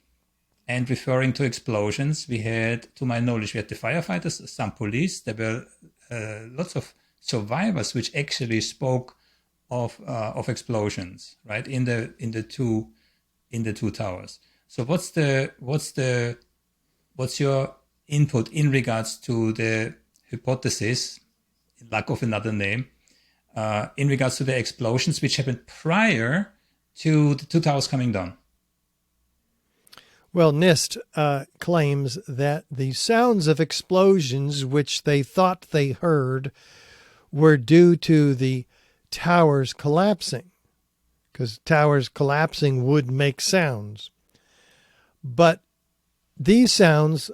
and referring to explosions, we had, to my knowledge, we had the firefighters, some police. There were lots of survivors which actually spoke of explosions, right, in the two towers. So what's your input in regards to the hypothesis, lack of another name, in regards to the explosions which happened prior to the two towers coming down? Well, NIST claims that the sounds of explosions which they thought they heard were due to the towers collapsing, because towers collapsing would make sounds. But these sounds,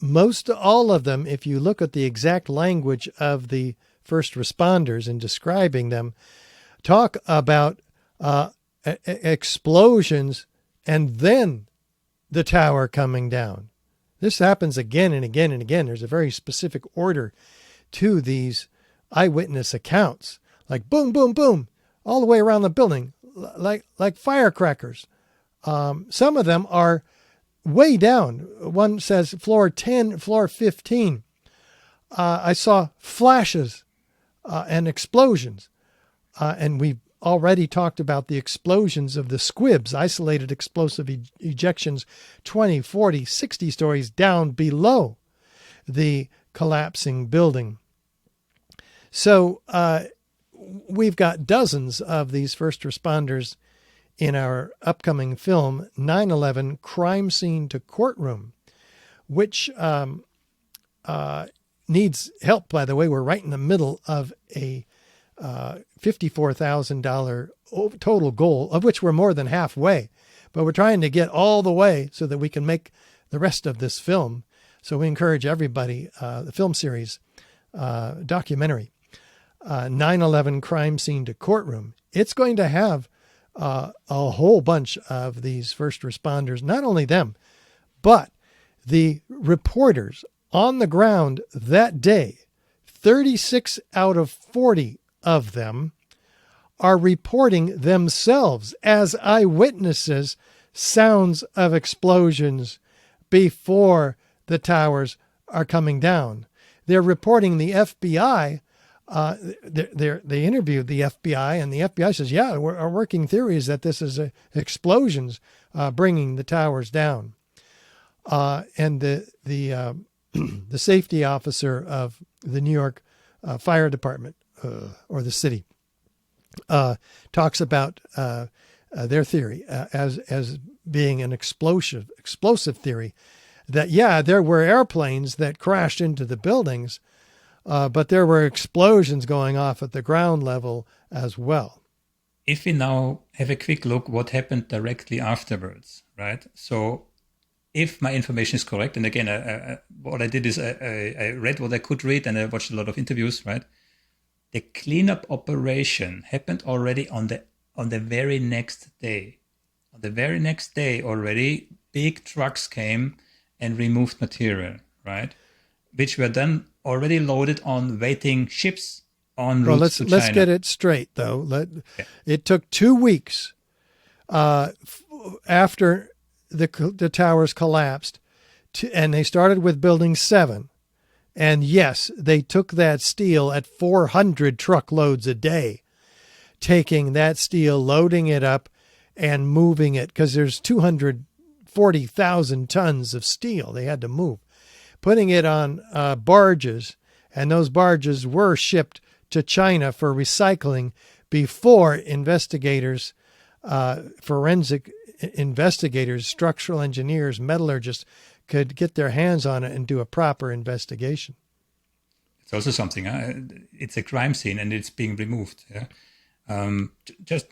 most all of them, if you look at the exact language of the first responders in describing them, talk about explosions and then the tower coming down. This happens again and again and again. There's a very specific order to these eyewitness accounts, like boom, boom, boom, all the way around the building, like firecrackers. Some of them are way down. One says floor 10, floor 15. I saw flashes and explosions. And we already talked about the explosions of the squibs, isolated explosive ejections 20, 40, 60 stories down below the collapsing building. So we've got dozens of these first responders in our upcoming film, 9/11 Crime Scene to Courtroom, which needs help, by the way. We're right in the middle of a $54,000 total goal, of which we're more than halfway. But we're trying to get all the way so that we can make the rest of this film. So we encourage everybody, the film series, documentary, 9/11 Crime Scene to Courtroom. It's going to have a whole bunch of these first responders, not only them, but the reporters on the ground that day. 36 out of 40 of them are reporting themselves as eyewitnesses sounds of explosions before the towers are coming down. They're reporting the FBI. They interviewed the FBI, and the FBI says, yeah, our working theory is that this is explosions bringing the towers down. And the safety officer of the New York Fire Department or the city talks about their theory as being an explosive theory. That, yeah, there were airplanes that crashed into the buildings, but there were explosions going off at the ground level as well. If we now have a quick look what happened directly afterwards, right? So if my information is correct, and again, what I did is I read what I could read and I watched a lot of interviews, right? The cleanup operation happened already on the very next day. On the very next day already, big trucks came and removed material, right? Which were then already loaded on waiting ships en route to China. Let's get it straight, though. It took 2 weeks after the towers collapsed, and they started with Building 7. And yes, they took that steel at 400 truckloads a day, taking that steel, loading it up, and moving it, because there's 240,000 tons of steel they had to move, putting it on barges, and those barges were shipped to China for recycling before investigators, forensic investigators, structural engineers, metallurgists could get their hands on it and do a proper investigation. It's also something, it's a crime scene and it's being removed. Yeah. Just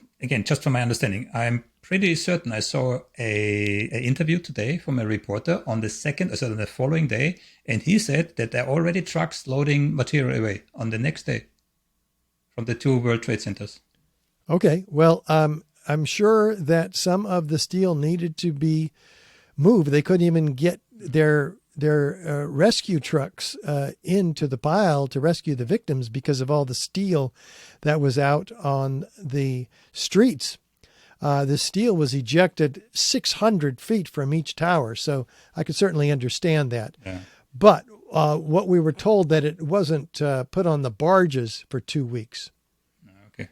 from my understanding, I'm pretty certain I saw an interview today from a reporter on the following day, and he said that there are already trucks loading material away on the next day from the 2 World Trade Centers. Okay, well, I'm sure that some of the steel needed to be moved. They couldn't even get their rescue trucks into the pile to rescue the victims because of all the steel that was out on the streets. The steel was ejected 600 feet from each tower, so I could certainly understand that. Yeah. But what we were told that it wasn't put on the barges for 2 weeks. Okay.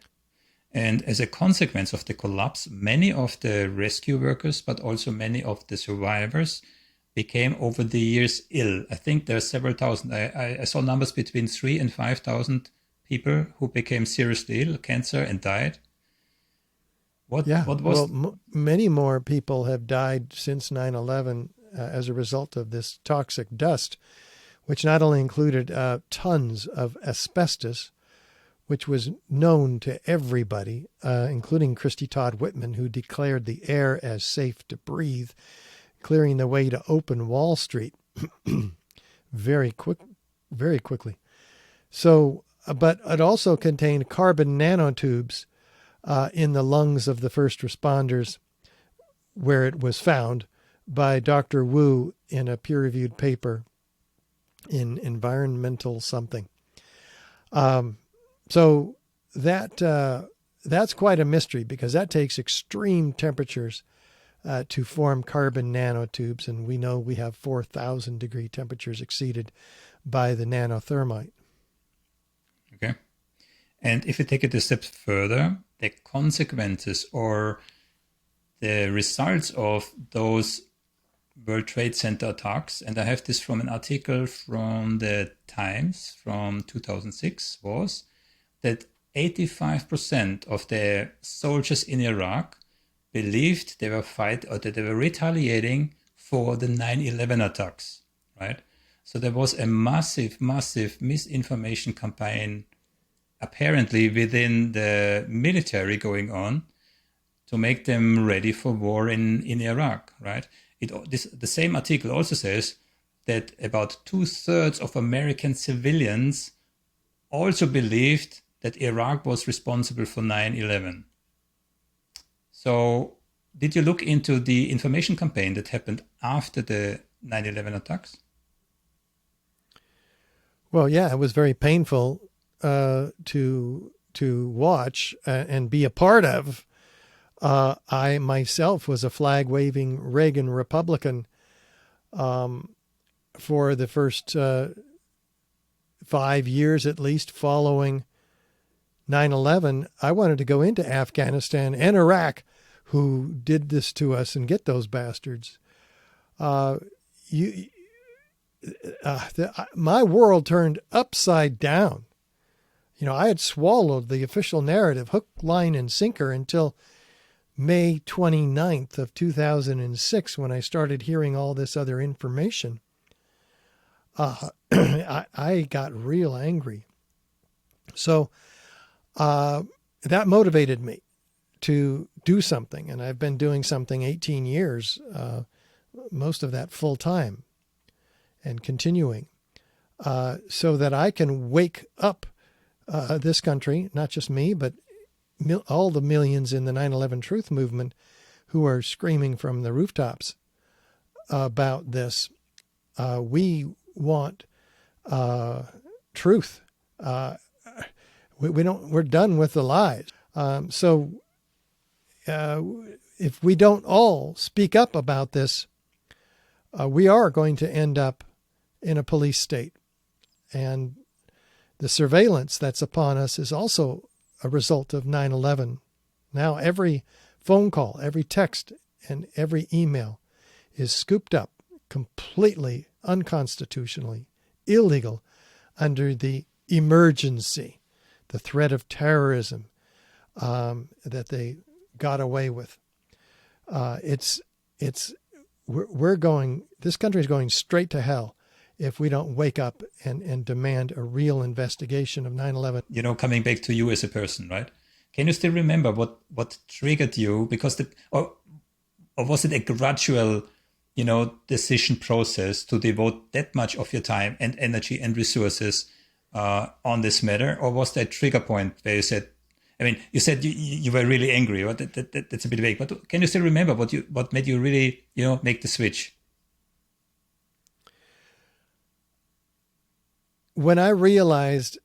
And as a consequence of the collapse, many of the rescue workers, but also many of the survivors, became over the years ill. I think there are several thousand. I saw numbers between 3,000 and 5,000 people who became seriously ill, cancer, and died. Many more people have died since 9/11 as a result of this toxic dust, which not only included tons of asbestos, which was known to everybody, including Christy Todd Whitman, who declared the air as safe to breathe, clearing the way to open Wall Street very quickly. So, but it also contained carbon nanotubes in the lungs of the first responders, where it was found by Dr. Wu in a peer-reviewed paper in Environmental something. So that's quite a mystery, because that takes extreme temperatures to form carbon nanotubes, and we know we have 4,000 degree temperatures exceeded by the nanothermite. Okay. And if you take it a step further, the consequences or the results of those World Trade Center attacks, and I have this from an article from the Times from 2006, was that 85% of the soldiers in Iraq believed they were that they were retaliating for the 9/11 attacks, right? So there was a massive misinformation campaign apparently within the military going on to make them ready for war in Iraq, right? The same article also says that about 2/3 of American civilians also believed that Iraq was responsible for 9/11. So did you look into the information campaign that happened after the 9/11 attacks? Well, yeah, it was very painful to to watch and be a part of. I myself was a flag-waving Reagan Republican for the first 5 years at least following 9/11. I wanted to go into Afghanistan and Iraq, who did this to us, and get those bastards. My world turned upside down. You know, I had swallowed the official narrative hook, line, and sinker until May 29th of 2006, when I started hearing all this other information. I got real angry. So that motivated me to do something. And I've been doing something 18 years, most of that full time, and continuing, so that I can wake up this country, not just me, but all the millions in the 9/11 truth movement who are screaming from the rooftops about this. We want truth. We're done with the lies. So if we don't all speak up about this, we are going to end up in a police state. And the surveillance that's upon us is also a result of 9/11. Now every phone call, every text, and every email is scooped up completely unconstitutionally, illegal, under the emergency, the threat of terrorism that they got away with. This country is going straight to hell if we don't wake up and demand a real investigation of 9/11. You know, coming back to you as a person, right? Can you still remember what triggered you? Because or was it a gradual, decision process to devote that much of your time and energy and resources on this matter? Or was there a trigger point where you said, you said you were really angry, or that's a bit vague, but can you still remember what made you really, make the switch? When I realized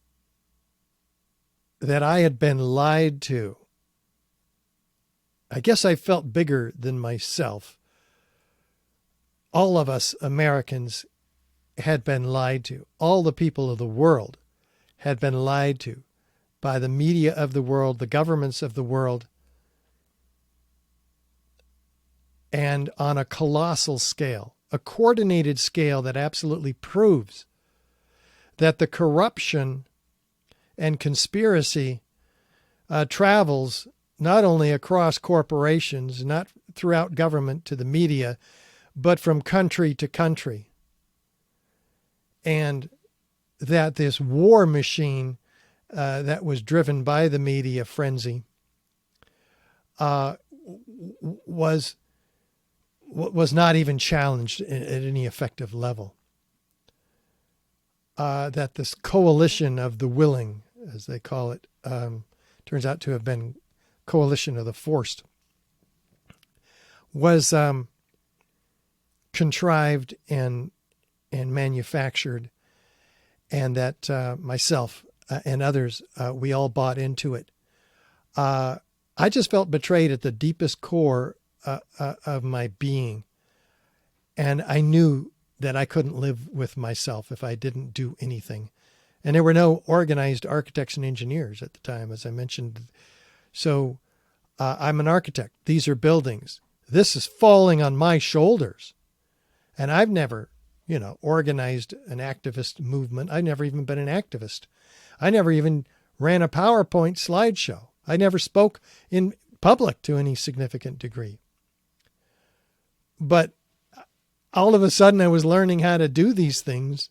that I had been lied to, I guess I felt bigger than myself. All of us Americans had been lied to. All the people of the world had been lied to by the media of the world, the governments of the world, and on a colossal scale, a coordinated scale that absolutely proves that the corruption and conspiracy travels not only across corporations, not throughout government to the media, but from country to country. And that this war machine that was driven by the media frenzy was not even challenged at any effective level. That this coalition of the willing, as they call it, turns out to have been coalition of the forced, was contrived and manufactured, and that myself and others, we all bought into it. I just felt betrayed at the deepest core of my being, and I knew that I couldn't live with myself if I didn't do anything. And there were no organized architects and engineers at the time, as I mentioned. So I'm an architect. These are buildings. This is falling on my shoulders. And I've never, organized an activist movement. I've never even been an activist. I never even ran a PowerPoint slideshow. I never spoke in public to any significant degree. But all of a sudden I was learning how to do these things.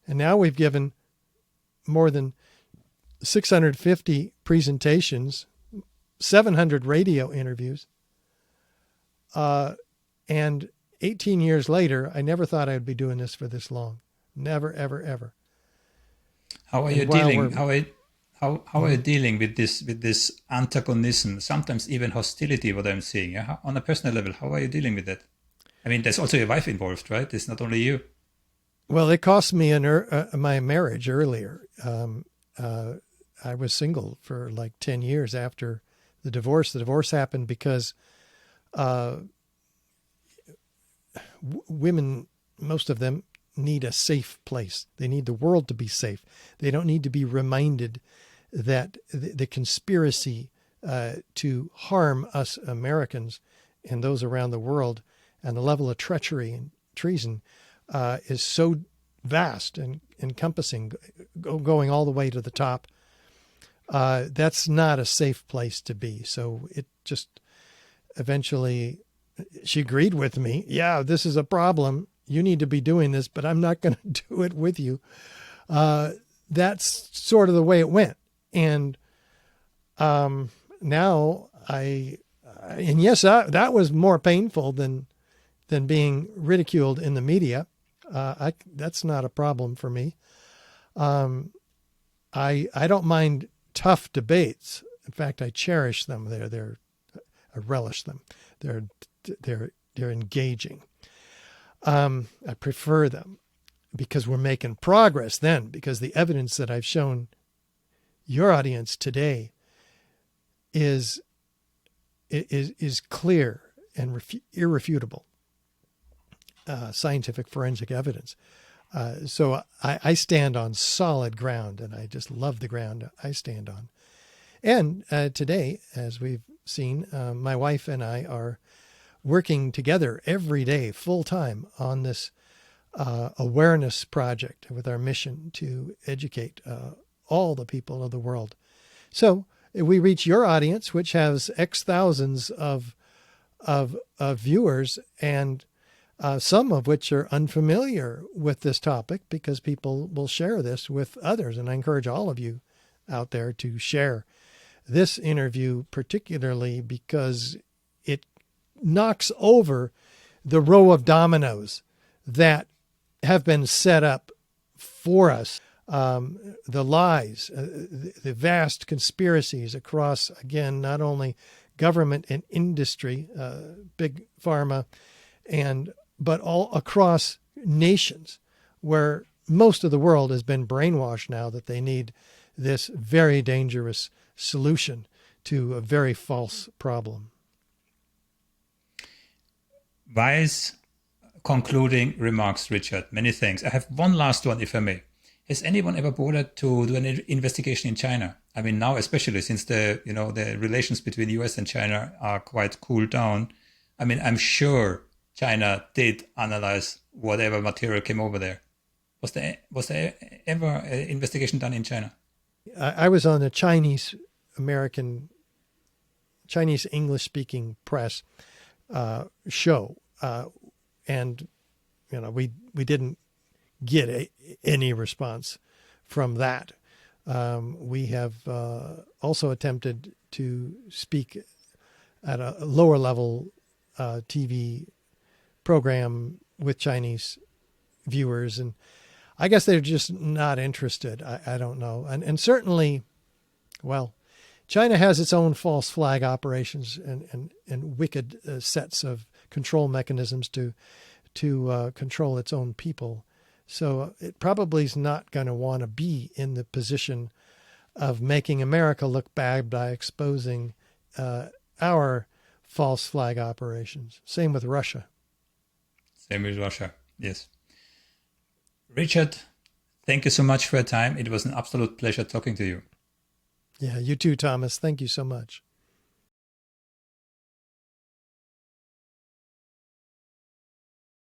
And now we've given more than 650 presentations, 700 radio interviews. And 18 years later, I never thought I would be doing this for this long. Never, ever, ever. How are you dealing? How are you dealing with this antagonism, sometimes even hostility? What I'm seeing on a personal level, how are you dealing with that? There's also your wife involved, right? It's not only you. Well, it cost me my marriage earlier. I was single for like 10 years after the divorce. The divorce happened because women, most of them, need a safe place. They need the world to be safe. They don't need to be reminded that the conspiracy to harm us Americans and those around the world, and the level of treachery and treason is so vast and encompassing, going all the way to the top. That's not a safe place to be. So it just eventually, she agreed with me. Yeah, this is a problem. You need to be doing this, but I'm not going to do it with you. That's sort of the way it went. And now and yes, that was more painful than being ridiculed in the media. That's not a problem for me. I don't mind tough debates. In fact, I cherish them. I relish them. They're engaging. I prefer them because we're making progress then, because the evidence that I've shown your audience today is clear and irrefutable. Scientific forensic evidence. So I stand on solid ground, and I just love the ground I stand on. And today, as we've seen, my wife and I are working together every day, full time, on this awareness project with our mission to educate all the people of the world. So we reach your audience, which has X thousands of viewers, and some of which are unfamiliar with this topic, because people will share this with others. And I encourage all of you out there to share this interview, particularly because it knocks over the row of dominoes that have been set up for us. The lies, the vast conspiracies across, again, not only government and industry, big pharma, but all across nations, where most of the world has been brainwashed now that they need this very dangerous solution to a very false problem. Wise concluding remarks, Richard. Many thanks. I have one last one, if I may. Has anyone ever bothered to do an investigation in China? I mean, now especially since the relations between the US and China are quite cooled down. I mean, I'm sure China did analyze whatever material came over there. Was there ever an investigation done in China? I was on the Chinese English-speaking press show, and we didn't get any response from that. We have also attempted to speak at a lower level TV program with Chinese viewers, and I guess they're just not interested. I don't know. And certainly, well, China has its own false flag operations and wicked sets of control mechanisms to control its own people. So it probably is not going to want to be in the position of making America look bad by exposing our false flag operations. Same with Russia. Same with Russia, yes. Richard, thank you so much for your time. It was an absolute pleasure talking to you. Yeah, you too, Thomas. Thank you so much.